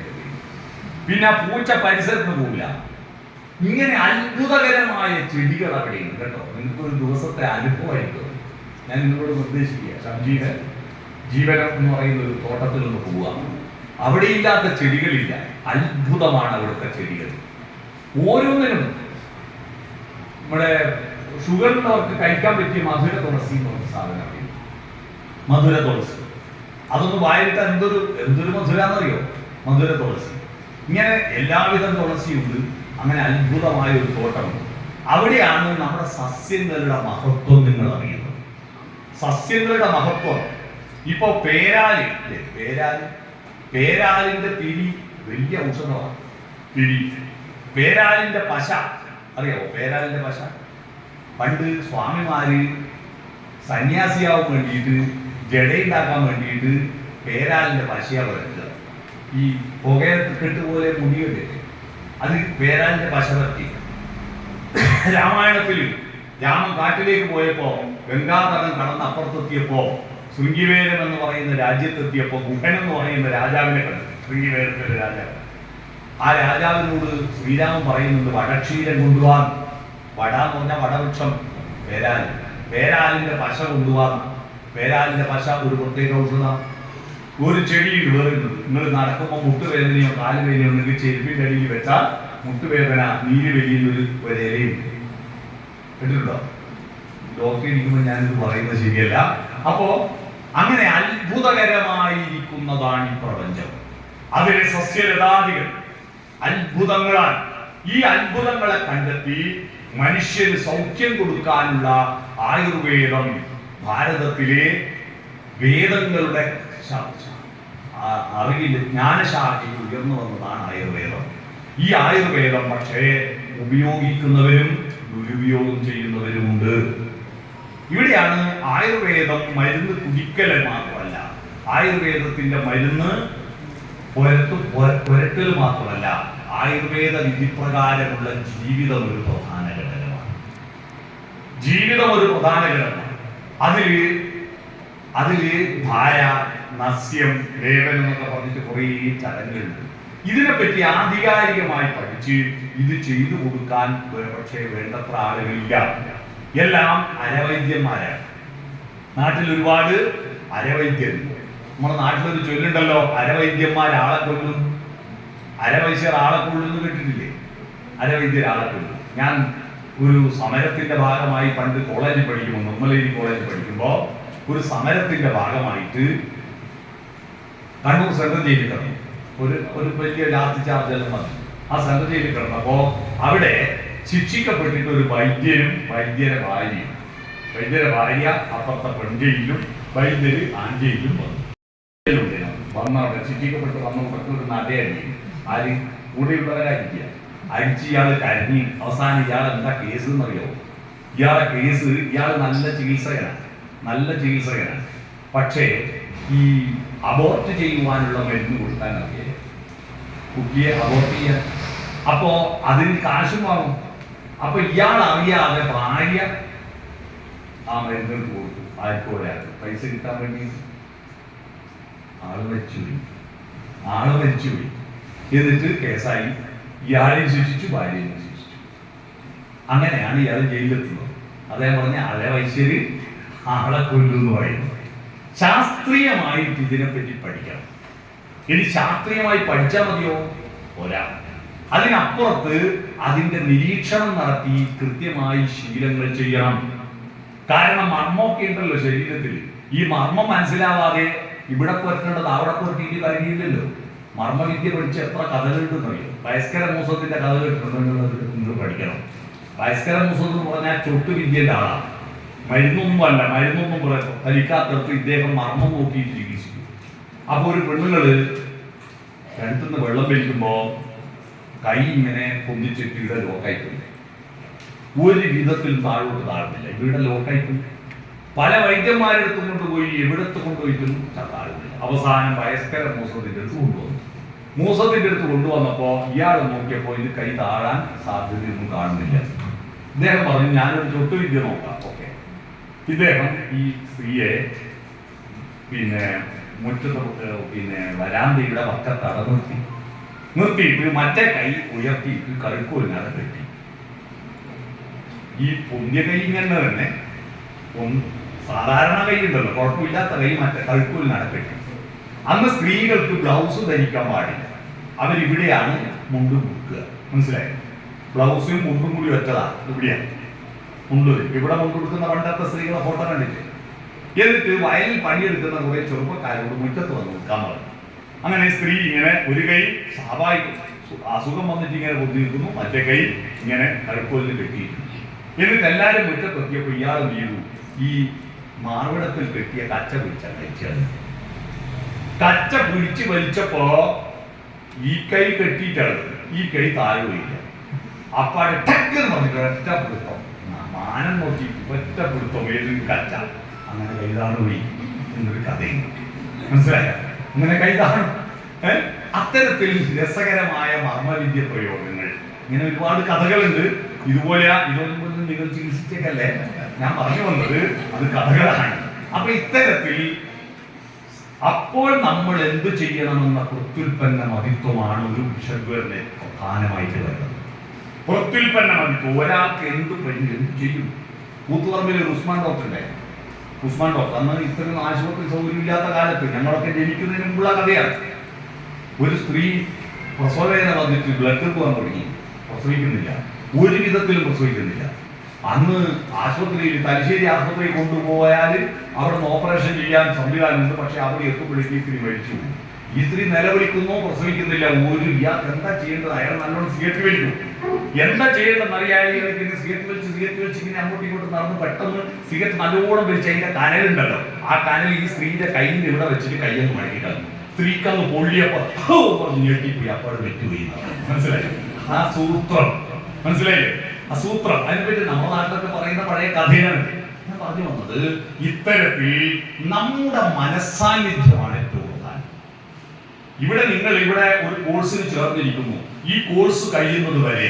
പിന്നെ ആ പൂച്ച പരിസരത്ത് പോവില്ല. ഇങ്ങനെ അത്ഭുതകരമായ ചെടികൾ അവിടെയുണ്ട് കേട്ടോ. നിങ്ങൾക്കൊരു ദിവസത്തെ അനുഭവമായിരിക്കും. ഞാൻ നിങ്ങളോട് നിർദ്ദേശിക്കുക, ജീവനം എന്ന് പറയുന്ന ഒരു തോട്ടത്തിൽ നിന്ന് പോവുക. അവിടെ ഇല്ലാത്ത ചെടികളില്ല, അത്ഭുതമാണ് അവിടുത്തെ ചെടികൾ. ഓരോന്നിനും നമ്മുടെ ഷുഗറിനവർക്ക് കഴിക്കാൻ പറ്റിയ മധുര തുളസി എന്ന് പറഞ്ഞ സാധനം, മധുര തുളസി. അതൊന്ന് വായിട്ടാൽ എന്തൊരു മധുരാന്നറിയോ, മധുര തുളസി. ഇങ്ങനെ എല്ലാവിധം തുളസിയുണ്ട്. അങ്ങനെ അത്ഭുതമായ ഒരു തോട്ടമുണ്ട്. അവിടെയാണ് നമ്മുടെ സസ്യങ്ങളുടെ മഹത്വം നിങ്ങൾ അറിയുന്നത്. സസ്യങ്ങളുടെ മഹത്വം. ഇപ്പൊ പേരാലിന്റെ തിരി വലിയ ഔഷധമാണ്. പേരാലിന്റെ പശ അറിയാവോ? പേരാലിന്റെ പശ പണ്ട് സ്വാമിമാര് സന്യാസിയാവാൻ വേണ്ടിയിട്ട്, ജടയുണ്ടാക്കാൻ വേണ്ടിയിട്ട് പേരാലിന്റെ പശയാ പറ്റുക. ഈ പുകയെട്ട് പോലെ മുടിയല്ലേ, അത് പേരാലിന്റെ പശ പറ്റി. രാമായണത്തിൽ രാമൻ കാട്ടിലേക്ക് പോയപ്പോ, ഗംഗാതടം കടന്ന് അപ്പുറത്തെത്തിയപ്പോ, ശൃംഗിവേരം എന്ന് പറയുന്ന രാജ്യത്തെത്തിയപ്പോ ഗുഹൻ എന്ന് പറയുന്ന രാജാവിനെ കണ്ടു. ശൃംഗിവേരത്തിലെ രാജാവ്. ആ രാജാവിനോട് ശ്രീരാമൻ പറയുന്നുണ്ട്, വടക്ഷീരം കൊണ്ടുപോകാൻ. വട എന്ന് പറഞ്ഞാൽ വടവൃക്ഷം, പേരാലിന്റെ പശ കൊണ്ടുപോകാൻ. പേരാലിന്റെ പശ ഒരു പ്രത്യേക ഔഷധം. ഒരു ചെടിയിൽ വേറുന്നത്, നിങ്ങൾ നടക്കുമ്പോൾ മുട്ടുവേദനയോ കാലുവേദനയോ ഉണ്ടെങ്കിൽ ചെരുപ്പിന്റെ അടിയിൽ വെച്ചാൽ മുട്ടുവേദന നീര് വലിയൊരു ഇലയുണ്ട്. കേട്ടിട്ടുണ്ടോ? ഡോക്ടർ ഇരിക്കുമ്പോൾ ഞാനിത് പറയുന്നത് ശരിയല്ല. അപ്പോ അങ്ങനെ അത്ഭുതകരമായിരിക്കുന്നതാണ് ഈ പ്രപഞ്ചം. അതിലെ സസ്യലതാദികൾ അത്ഭുതങ്ങളാണ്. ഈ അത്ഭുതങ്ങളെ കണ്ടെത്തി മനുഷ്യന് സൗഖ്യം കൊടുക്കാനുള്ള ആയുർവേദം ഭാരതത്തിലെ വേദങ്ങളുടെ അറിവിൽ ജ്ഞാനശാഖയിൽ ഉയർന്നു വന്നതാണ് ആയുർവേദം. ഈ ആയുർവേദം പക്ഷേ ഉപയോഗിക്കുന്നവരും ദുരുപയോഗം ചെയ്യുന്നവരുമുണ്ട്. ഇവിടെയാണ് ആയുർവേദം മരുന്ന് കുടിക്കൽ മാത്രമല്ല, ആയുർവേദത്തിന്റെ മരുന്ന് പുരട്ടൽ മാത്രമല്ല, ആയുർവേദ വിധിപ്രകാരമുള്ള ജീവിതം ഒരു പ്രധാന ഘടകമാണ്. ജീവിതം ഒരു പ്രധാന ഘടകമാണ്. അതില് ധാര, നസ്യം, ലേപനം എന്നൊക്കെ പറഞ്ഞിട്ട് കുറേ ചടങ്ങുകളുണ്ട്. ഇതിനെപ്പറ്റി ആധികാരികമായി പഠിച്ച് ഇത് ചെയ്തു കൊടുക്കാൻ പക്ഷേ വേണ്ടത്ര ആളുകളില്ല. എല്ലാം അരവൈദ്യന്മാരാണ്. നാട്ടിൽ ഒരുപാട് അരവൈദ്യരുണ്ട്. നമ്മുടെ നാട്ടിലൊരു ചൊല്ലുണ്ടല്ലോ, അരവൈദ്യന്മാർ ആളെ കൊല്ലും, അരവൈദ്യർ ആളെ കൊല്ലുന്നു കേട്ടിട്ടില്ലേ? അരവൈദ്യർ ആളെ കൊല്ലും. ഞാൻ ഒരു സമരത്തിന്റെ ഭാഗമായി പണ്ട് കോളേജിൽ പഠിക്കുമ്പോൾ, നെന്മലേരി കോളേജിൽ പഠിക്കുമ്പോൾ ഒരു സമരത്തിന്റെ ഭാഗമായിട്ട് കണ്ണൂർ സെൻട്രൽ ജയിലിൽ കിടന്നു. ഒരു വലിയ ലാത്തി ചാർജെല്ലാം വന്നു. ആ സെൻട്രൽ ജയിലിൽ കിടന്നപ്പോ അവിടെ ശിക്ഷിക്കപ്പെട്ടിട്ട് ഒരു വൈദ്യനും വൈദ്യരെ ഭാര്യ അപ്പുറത്തെ പെൺജയിലും വൈദ്യര് ആൺജയിലും വന്നവിടെ ശിക്ഷിക്കപ്പെട്ട് വന്നവർക്ക് ഒരു നടയടി ആര് കൂടെയുള്ളവരെ അടിച്ച് ഇയാള് കരഞ്ഞ് അവസാനം ഇയാൾ എന്താ കേസ് എന്നറിയോ? ഇയാളെ കേസ്, ഇയാൾ നല്ല ചികിത്സകനാണ്. പക്ഷേ ഈ അബോർട്ട് ചെയ്യുവാനുള്ള മരുന്ന് കൊടുക്കാൻ അറിയാം, കുട്ടിയെ അബോർട്ട് ചെയ്യാൻ. അപ്പോ അതിന് കാശും വാങ്ങും. അപ്പൊ ഇയാൾ അറിയാതെ ഭാര്യ ആ മരുന്നുകൾ കൊടുത്തു. ആർക്കോടെ പൈസ കിട്ടാൻ വേണ്ടി ആള് മരിച്ചുപോയി. എന്നിട്ട് കേസായി. ഇയാളെയും ശിക്ഷിച്ചു, ഭാര്യയും ശിക്ഷിച്ചു. അങ്ങനെയാണ് ഇയാൾ ജയിലിലെത്തുന്നത്. അദ്ദേഹം പറഞ്ഞ അരവൈശ്യര് ആളെ കൊല്ലുമെന്ന് പറയുന്നത്. ശാസ്ത്രീയമായിട്ട് ഇതിനെപ്പറ്റി പഠിക്കണം. ഇനി ശാസ്ത്രീയമായി പഠിച്ചാൽ മതിയോ? പോരാ. അതിനപ്പുറത്ത് അതിന്റെ നിരീക്ഷണം നടത്തി കൃത്യമായി ശീലങ്ങൾ ചെയ്യണം. കാരണം മർമ്മമൊക്കെ ഉണ്ടല്ലോ ശരീരത്തിൽ. ഈ മർമ്മം മനസ്സിലാവാതെ ഇവിടെ പുരട്ടേണ്ടത് അവിടെ പുരട്ടിയിട്ട് കഴിയില്ലല്ലോ. മർമ്മവിദ്യ പഠിച്ച് എത്ര കഥകളുണ്ടെന്നറിയോ? വയസ്കര മൂസത്തിന്റെ കഥ കേട്ടിട്ടുണ്ടെന്നുള്ളത് നിങ്ങൾ പഠിക്കണം. വയസ്കര മൂസം എന്ന് പറഞ്ഞാൽ ചൊട്ടുവിദ്യന്റെ ആളാണ്. മരുന്നൊന്നും ഫലിക്കാത്തടത്ത് ഇദ്ദേഹം മർമ്മം നോക്കിയിട്ട് ചികിത്സിക്കും. അപ്പൊ ഒരു പെണ്ണുങ്ങള് കിണറ്റുനിന്ന് വെള്ളം വലിക്കുമ്പോ കൈ ഇങ്ങനെ പൊന്തിച്ചിട്ട് ഇവിടെ ലോക്കായിപ്പോയി. ഒരു വിധത്തിൽ താഴോട്ട് താഴുന്നില്ല, ഇവിടെ ലോക്കായിപ്പോയി. പല വൈദ്യന്മാരെടുത്തും കൊണ്ടുപോയി, എവിടത്ത് കൊണ്ടുപോയിട്ടും താഴുന്നില്ല. അവസാനം വയസ്കര മോസത്തിന്റെ അടുത്ത് കൊണ്ടുവന്നു. മൂസത്തിന്റെ അടുത്ത് കൊണ്ടുവന്നപ്പോ ഇയാൾ നോക്കിയപ്പോ ഇത് കൈ താഴാൻ സാധ്യതയൊന്നും കാണുന്നില്ല. ഇദ്ദേഹം പറഞ്ഞു ഞാനൊരു ചൊട്ടുവിദ്യ നോക്കാം. ഓക്കെ. ഇദ്ദേഹം ഈ സ്ത്രീയെ മുറ്റത്ത് വരാന്തയുടെ വക്കത്തട നിർത്തിയിട്ട് മറ്റേ കൈ ഉയർത്തിയിട്ട് കഴുക്കോലിനാണ് കെട്ടി. ഈ പൊന്തിയ കൈ ഇങ്ങനെ തന്നെ സാധാരണ കൈ ഉണ്ടല്ലോ, കുഴപ്പമില്ലാത്ത കൈ മറ്റേ കഴുക്കോലിനാണ് കെട്ടി. അന്ന് സ്ത്രീകൾക്ക് ബ്ലൗസ് ധരിക്കാൻ പാടില്ല. അവരിവിടെയാണ് മുണ്ട് മുക്കുക. മനസ്സിലായോ? ബ്ലൗസും മുണ്ടും കൂടി വെച്ചതാണ് ഇവിടെയാണ് മുണ്ട്. ഇവിടെ മുണ്ട് കൊടുക്കുന്ന പണ്ടത്തെ സ്ത്രീകളെ ഫോട്ടോ കണ്ടിട്ട് എന്നിട്ട് വയലിൽ പണിയെടുക്കുന്ന കുറെ ചെറുപ്പക്കാരോട് മുറ്റത്ത് വന്ന് നിൽക്കാൻ പറഞ്ഞു. അങ്ങനെ സ്ത്രീ ഇങ്ങനെ ഒരു കൈ സ്വാഭാവിക അസുഖം വന്നിട്ട് ഇങ്ങനെ പൊതിഞ്ഞിരിക്കുന്നു, മറ്റേ കൈ ഇങ്ങനെ കഴുക്കോലിന് കെട്ടിയിരുന്നു. എന്നിട്ട് എല്ലാവരും മുറ്റത്തെത്തിയപ്പോൾ ഇയാൾ ചെയ്തു, ഈ മാർവിടത്തിൽ കെട്ടിയ കച്ച പിടിച്ച കഴിച്ചത്. കച്ച പിടിച്ച് വലിച്ചപ്പോ ഈ കൈ കെട്ടിയിട്ടാണ്, ഈ കൈ താഴുകയില്ല. അപ്പാടെ ടക്കെന്ന് പറഞ്ഞിട്ട് ഒറ്റ പിടുത്തം, മാനം നോക്കി ഒറ്റ പിടുത്തം ഏതൊരു കച്ച. അങ്ങനെ കൈതാണ് പോയി എന്നൊരു കഥയും. മനസ്സിലായോ? അങ്ങനെ കൈതാണ്. അത്തരത്തിൽ രസകരമായ മർമ്മവിദ്യ പ്രയോഗങ്ങൾ, ഇങ്ങനെ ഒരുപാട് കഥകളുണ്ട്. ഇതുപോലെ ഇതൊന്നും നിങ്ങൾ ചികിത്സിച്ചേക്കല്ലേ ഞാൻ പറഞ്ഞു വന്നത്, അത് കഥകളാണ്. അപ്പൊ ഇത്തരത്തിൽ അപ്പോൾ നമ്മൾ എന്ത് ചെയ്യണമെന്ന പ്രത്യുൽപ്പന്ന മതിത്വമാണ് ഒരു ബിഷപ്പ് പ്രധാനമായിട്ട് വരുന്നത്. പ്രത്യുൽപ്പന്ന മതിത്വം, ഒരാൾക്ക് എന്ത് ചെയ്യും. കൂത്തുപറമ്പിൽ ഒരു ഉസ്മാൻ ഡോക്ടർ ഉണ്ടായിരുന്നു. ഉസ്മാൻ ഡോക്ടർ അന്ന് ഇത്രയും ആശുപത്രി സൗകര്യമില്ലാത്ത കാലത്ത്, ഞങ്ങളൊക്കെ ജനിക്കുന്നതിന് മുമ്പുള്ള കഥയാണ്. ഒരു സ്ത്രീ പ്രസവവേദന വന്നിട്ട് ബ്ലഡ് പോകാൻ തുടങ്ങി, പ്രസവിക്കുന്നില്ല, ഒരു വിധത്തിലും പ്രസവിക്കുന്നില്ല. അന്ന് ആശുപത്രിയിൽ, തലശ്ശേരി ആശുപത്രിയിൽ കൊണ്ടുപോയാൽ അവിടെ നിന്ന് ഓപ്പറേഷൻ ചെയ്യാൻ സംവിധാനമുണ്ട്. പക്ഷെ അവിടെ എത്തുമ്പോഴേക്ക് ഈ സ്ത്രീ മരിച്ചു. ഈ സ്ത്രീ നിലവിളിക്കുന്നോ, പ്രസവിക്കുന്നില്ല. ഇയാൾക്ക് എന്താ ചെയ്യേണ്ടത്? അയാൾ നല്ലോണം സിഗരറ്റ് വലിക്കും. എന്താ ചെയ്യേണ്ടതെന്ന് അറിയാതെ സിഗരറ്റ് വലിച്ച് ഇങ്ങനെ അങ്ങോട്ടും ഇങ്ങോട്ടും നടന്ന് പെട്ടെന്ന് സിഗരറ്റ് നല്ലോണം വലിച്ച് അതിന്റെ കനലുണ്ടല്ലോ, ആ കനൽ ഈ സ്ത്രീയുടെ കയ്യിൽ ഇവിടെ വെച്ചിട്ട് കയ്യൊന്ന് മടക്കിയിട്ടാണ്. സ്ത്രീക്കന്ന് പൊള്ളിയപ്പോ ഞെട്ടിപ്പോയി, അപ്പോൾ വെറ്റുപോയി. മനസ്സിലായി? ആ സൂത്രം മനസ്സിലായില്ലേ? ആ സൂത്രം അതിനെപ്പറ്റി നമ്മുടെ നാട്ടിലൊക്കെ പറയുന്ന പഴയ കഥയാണ്. ഞാൻ പറഞ്ഞു വന്നത്, ഇത്തരത്തിൽ നമ്മുടെ മനസ്സാന്നിധ്യമാണ് ഏറ്റവും പ്രധാനം. നിങ്ങൾ ഇവിടെ ഒരു കോഴ്സിന് ചേർന്നിരിക്കുന്നു. ഈ കോഴ്സ് കഴിയുന്നത് വരെ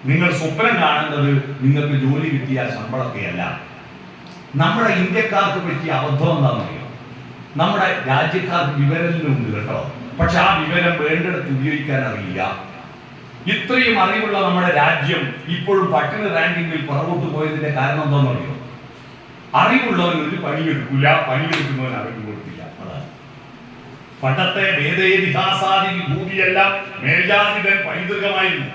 നിങ്ങൾ സ്വപ്നം കാണുന്നത് നിങ്ങൾക്ക് ജോലി കിട്ടിയ ശമ്പളത്തെയല്ല. നമ്മുടെ ഇന്ത്യക്കാർക്ക് പറ്റിയ അബദ്ധം എന്താണെന്നറിയോ? നമ്മുടെ രാജ്യക്കാർക്ക് വിവരമുണ്ട് കേട്ടോ, പക്ഷെ ആ വിവരം വേണ്ടിടത്ത് ഉപയോഗിക്കാൻ അറിയില്ല. ഇത്രയും അറിവുള്ള നമ്മുടെ രാജ്യം ഇപ്പോഴും പട്ടിണി റാങ്കിങ്ങിൽ പുറകോട്ട് പോയതിന്റെ കാരണം എന്താണെന്നറിയോ? അറിവുള്ളവൻ ഒരു പണിയെടുക്കില്ല, പണിയെടുക്കുന്നവൻ അറിവ് കൊടുക്കില്ല. അതാണ് പണ്ടത്തെ വേദേതിഹാസാദി വിഭൂതിയെല്ലാം മേൽജാതിതൻ പൈതൃകമായിരുന്നു.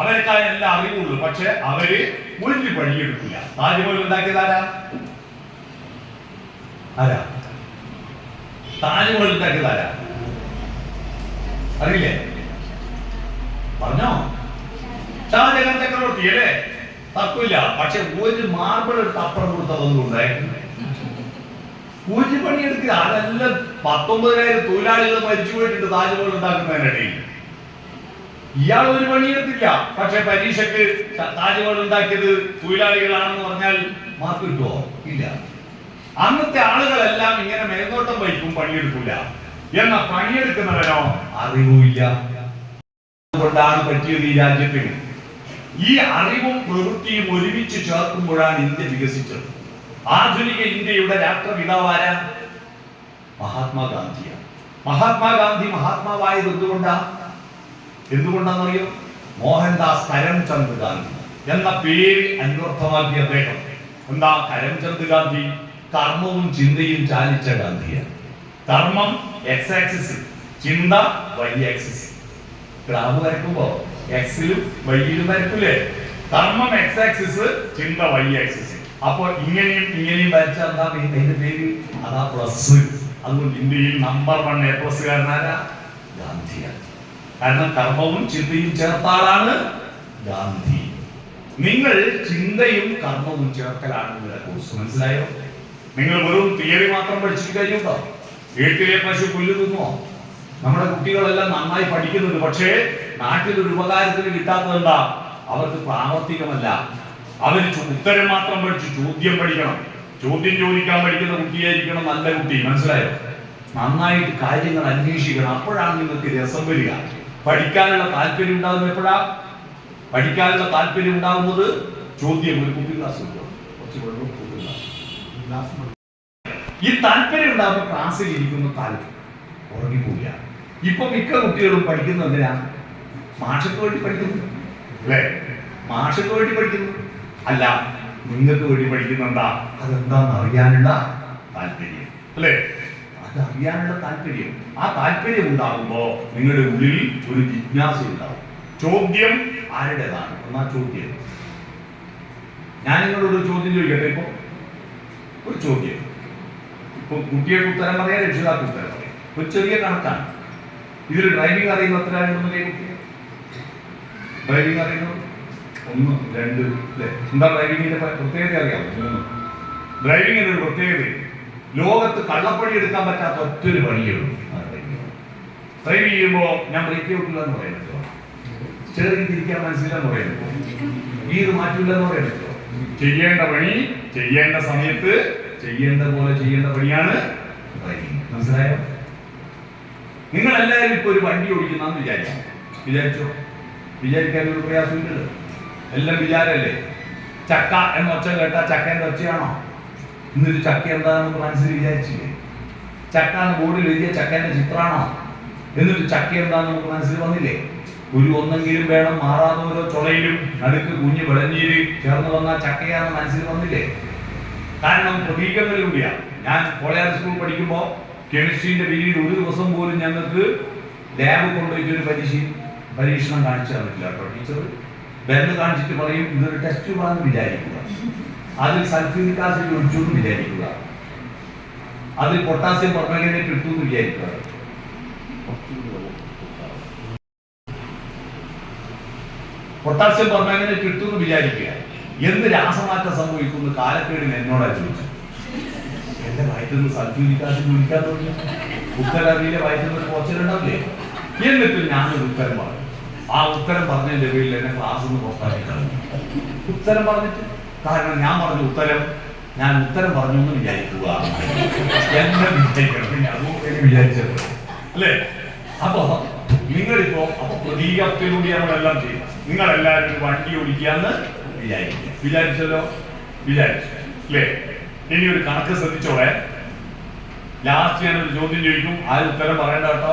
അവർക്കായ എല്ലാ അറിവുള്ളൂ, പക്ഷെ അവര് ഒരു പണിയെടുക്കില്ല. താജ്മഹൽ ഉണ്ടാക്കിയതാരാ? ആരാ? താജ്മഹൽ ഉണ്ടാക്കിയതാരാ? അറിയില്ലേ? പറഞ്ഞോ? ഷാജഹാൻ ചക്രവർത്തി അല്ലേ? തർക്കമില്ല. പക്ഷെ ഒരു മാർബിൾ എടുത്ത് അപ്പുറം കൊടുത്തതൊന്നും ഉണ്ടായിട്ടില്ല. ഒരു പണിയെടുക്കുക. അതെല്ലാം 19,000 തൊഴിലാളികൾ മരിച്ചു പോയിട്ടുണ്ട് താജ്മഹൽ ഉണ്ടാക്കുന്നതിനിടയിൽ. ഇയാൾ ഒരു പണിയെടുത്തില്ല. പക്ഷെ പരീക്ഷയ്ക്ക് താജ്മഹൽ ഉണ്ടാക്കിയത് തൊഴിലാളികളാണെന്ന് പറഞ്ഞാൽ മാർക്ക് കിട്ടുമോ? ഇല്ല. അന്നത്തെ ആളുകളെല്ലാം ഇങ്ങനെ മേൽനോട്ടം വഹിക്കും, പണിയെടുക്കില്ല. എന്നാൽ പണിയെടുക്കുന്നവനോ അറിവില്ല. കൊണ്ടാണ് പറ്റിയത് ഈ രാജ്യത്തിന്. ഈ അറിവും പ്രവൃത്തിയും ഒരുമിച്ച് ചേർക്കുമ്പോഴാണ് ഇന്ത്യ വികസിച്ചത്. ആധുനിക ഇന്ത്യയുടെ രാഷ്ട്രപിതാവാര? മഹാത്മാഗാന്ധിയാണ്. മഹാത്മാഗാന്ധി മഹാത്മാവായത് എന്തുകൊണ്ടാണെന്നറിയോ? മോഹൻദാസ് കരംചന്ദ് ഗാന്ധി എന്ന പേര് അന്വർത്ഥമാക്കിയ അദ്ദേഹം. എന്താ കരംചന്ദ് ഗാന്ധി? കർമ്മവും ചിന്തയും ചാലിച്ച ഗാന്ധിയാണ്. കർമ്മം എക്സ് ആക്സിസ്, ചിന്ത വൈ ആക്സിസ്. ഗ്രാഫ് വരക്കുമ്പോ എക്സിലും വൈയിലും വരക്കൂലേ? കർമ്മം എക്സ് ആക്സിസ്, ചിന്ത വൈ ആക്സിസ്. അപ്പൊ ഇങ്ങനെയും വരച്ചാൽ എന്താ അതിന്റെ പേര്? അതാ പ്ലസ്. അതുകൊണ്ട് ഇന്ത്യയിൽ നമ്പർ 1 A+ കാരനാരാ? ഗാന്ധിയാണ്. കാരണം കർമ്മവും ചിന്തയും ചേർത്താളാണ് ഗാന്ധി. നിങ്ങൾ ചിന്തയും കർമ്മവും ചേർക്കലാണ് നിങ്ങളുടെ കോഴ്സ്. മനസ്സിലായോ? നിങ്ങൾ വെറും തിയറി മാത്രം പഠിച്ചിട്ട് കഴിയുണ്ടോ? വീട്ടിലെ പശു പുല്ല് തിന്നോ? നമ്മുടെ കുട്ടികളെല്ലാം നന്നായി പഠിക്കുന്നുണ്ട്, പക്ഷേ നാട്ടിൽ ഒരു ഉപകാരത്തിന് കിട്ടാത്തത് എന്താ? അവർക്ക് പ്രാവർത്തികമല്ല. അവര് ഉത്തരം മാത്രം പഠിച്ചു, ചോദ്യം പഠിക്കണം. ചോദ്യം ചോദിക്കാൻ പഠിക്കുന്ന കുട്ടിയായിരിക്കണം നല്ല കുട്ടി. മനസ്സിലായോ? നന്നായിട്ട് കാര്യങ്ങൾ അന്വേഷിക്കണം. അപ്പോഴാണ് നിങ്ങൾക്ക് രസം വരിക. പഠിക്കാനുള്ള താല്പര്യം ഉണ്ടാകുന്നത് എപ്പോഴാ? പഠിക്കാനുള്ള താല്പര്യം ഉണ്ടാകുന്നത് ചോദ്യം ഒരു കുപ്പി ഗ്ലാസ് കിട്ടും, കുറച്ച് വെള്ളം ഗ്ലാസ്. ഈ താല്പര്യം ഉണ്ടാകുമ്പോൾ ക്ലാസ്സിൽ ഇരിക്കുന്ന താല്പര്യം ഉറങ്ങിപ്പോവുക. ഇപ്പൊ മിക്ക കുട്ടികളും പഠിക്കുന്നത് എന്തിനാ? മാഷക്ക് വേണ്ടി പഠിക്കുന്നു അല്ലേ? മാഷക്ക് വേണ്ടി പഠിക്കുന്നു. അല്ല, നിങ്ങൾക്ക് വേണ്ടി പഠിക്കുന്ന എന്താ? അതെന്താന്ന് അറിയാനുള്ള താല്പര്യം അല്ലേ? അത് അറിയാനുള്ള താല്പര്യം. ആ താല്പര്യം ഉണ്ടാകുമ്പോ നിങ്ങളുടെ ഉള്ളിൽ ഒരു ജിജ്ഞാസ ഉണ്ടാവും. ചോദ്യം ആരുടേതാണ്? എന്നാ ചോദ്യം. ഞാൻ നിങ്ങളോട് ഒരു ചോദ്യം ചോദിക്കട്ടെ. ഇപ്പൊ ഒരു ചോദ്യം. ഇപ്പൊ കുട്ടികൾക്ക് ഉത്തരം പറയാം, രക്ഷിതാക്ക് ഉത്തരം പറയാം. ഒരു ചെറിയ കണക്കാണ്. ഇതിൽ ഡ്രൈവിംഗ് അറിയുന്ന എത്ര ആളുണ്ടെന്നേ കുട്ടി? ഡ്രൈവിംഗ് അറിയുന്നത് 1, 2 അല്ലേ? എന്താ ഡ്രൈവിംഗിന്റെ പ്രത്യേകത അറിയാമോ? 3. ഡ്രൈവിംഗിന്റെ ഒരു പ്രത്യേകത, ലോകത്ത് കള്ളപ്പണി എടുക്കാൻ പറ്റാത്ത ഒറ്റൊരു പണിയുള്ളൂ. ഡ്രൈവ് ചെയ്യുമ്പോൾ ഞാൻ ബ്രേക്ക് ഔട്ടില്ല എന്ന് പറയാൻ പറ്റുമോ? ചെറിയ തിരിക്കാൻ മനസ്സിലെന്ന് പറയാൻ പറ്റുമോ? ഗീർ മാറ്റില്ല എന്ന് പറയാൻ പറ്റുമോ? ചെയ്യേണ്ട പണി ചെയ്യേണ്ട സമയത്ത് ചെയ്യേണ്ട പോലെ ചെയ്യേണ്ട പണിയാണ് ഡ്രൈവിംഗ്. മനസ്സിലായോ? നിങ്ങൾ എല്ലാവരും ഇപ്പൊ ഒരു വണ്ടി ഓടിക്കുന്നാന്ന് വിചാരിച്ചോ? വിചാരിക്കാൻ ഒരു പ്രയാസമില്ലല്ലോ. എല്ലാം വിചാരല്ലേ? ചക്ക എന്ന ഒച്ച കേട്ടാ ചക്കേന്റെ ഒച്ചയാണോ? ഇന്നൊരു ചക്ക എന്താണെന്ന് മനസ്സിൽ വിചാരിച്ചില്ലേ? ചക്ക എന്ന് ബോർഡിൽ എഴുതിയ ചക്കേന്റെ ചിത്രമാണോ? എന്നിട്ട് ചക്ക എന്താണെന്ന് നമുക്ക് മനസ്സിൽ വന്നില്ലേ? ഒരു ഒന്നെങ്കിലും വേണം, മാറാതെ ഓരോ ചുളയിലും നടുക്ക് കുഞ്ഞ് വെളഞ്ഞീര് ചേർന്ന് വന്നാൽ ചക്കയാന്ന് മനസ്സിൽ വന്നില്ലേ? കാരണം പ്രതീകങ്ങളിലൂടെയാണ്. ഞാൻ കോളേജ് സ്കൂൾ പഠിക്കുമ്പോൾ കെമിസ്ട്രീന്റെ പീരീഡ് ഒരു ദിവസം പോലും ഞങ്ങൾക്ക് ലാബ് കൊണ്ടുപോയിട്ട് ഒരു പരീക്ഷണം കാണിച്ചു തന്നിട്ടില്ല കേട്ടോ. ടീച്ചർ ബെല്ല് കാണിച്ചിട്ട് പറയും ഇതൊരു ടെസ്റ്റ് ട്യൂബാന്ന് വിചാരിക്കുക, അതിൽ സൾഫ്യൂരിക് ആസിഡ് ഒഴിച്ചു എന്ന് വിചാരിക്കുക, അതിൽ പൊട്ടാസ്യം പെർമാംഗനേറ്റ് ഇട്ടു എന്ന് വിചാരിക്കുക. പൊട്ടാസ്യം പെർമാംഗനേറ്റ് ഇട്ടു എന്ന് വിചാരിക്കുക. എന്ത് രാസമാറ്റം സംഭവിക്കുന്നു കാലക്കേടിന് എന്നോടാ ചോദിച്ചു. എന്റെ വയറ്റുന്ന സൾഫ്യൂരിക് ആസിഡ് ഒഴിക്കാൻ തോന്നി. ഉത്തരവിയിലെ വയറ്റുന്ന ഒരു പോച്ചലുണ്ടാവില്ലേ? എന്നിട്ട് ഞാനൊരു ഉത്തരം പറഞ്ഞു. ആ ഉത്തരം പറഞ്ഞതിന്റെ പേരിൽ എന്നെ ക്ലാസ് ഒന്ന് പുറത്താക്കി കളഞ്ഞു. ഉത്തരം പറഞ്ഞിട്ട്, കാരണം ഞാൻ പറഞ്ഞ ഉത്തരം ഞാൻ ഉത്തരം പറഞ്ഞു എന്ന് വിചാരിക്കുക, എന്നെ വിചാരിക്കണം. അതും എനിക്ക് വിചാരിച്ചത് അല്ലേ? അപ്പൊ നിങ്ങളിപ്പോ പ്രതീകത്തിലൂടെ നമ്മളെല്ലാം ചെയ്യും. നിങ്ങളെല്ലാവരും വണ്ടി ഓടിക്കാന്ന് വിചാരിച്ചല്ലോ, വിചാരിച്ചു അല്ലേ? ഇനി ഒരു കണക്ക് ശ്രദ്ധിച്ചോളെ. ലാസ്റ്റ് ഞാനൊരു ചോദ്യം ചോദിക്കും, ആ ഉത്തരം പറയേണ്ട കേട്ടോ.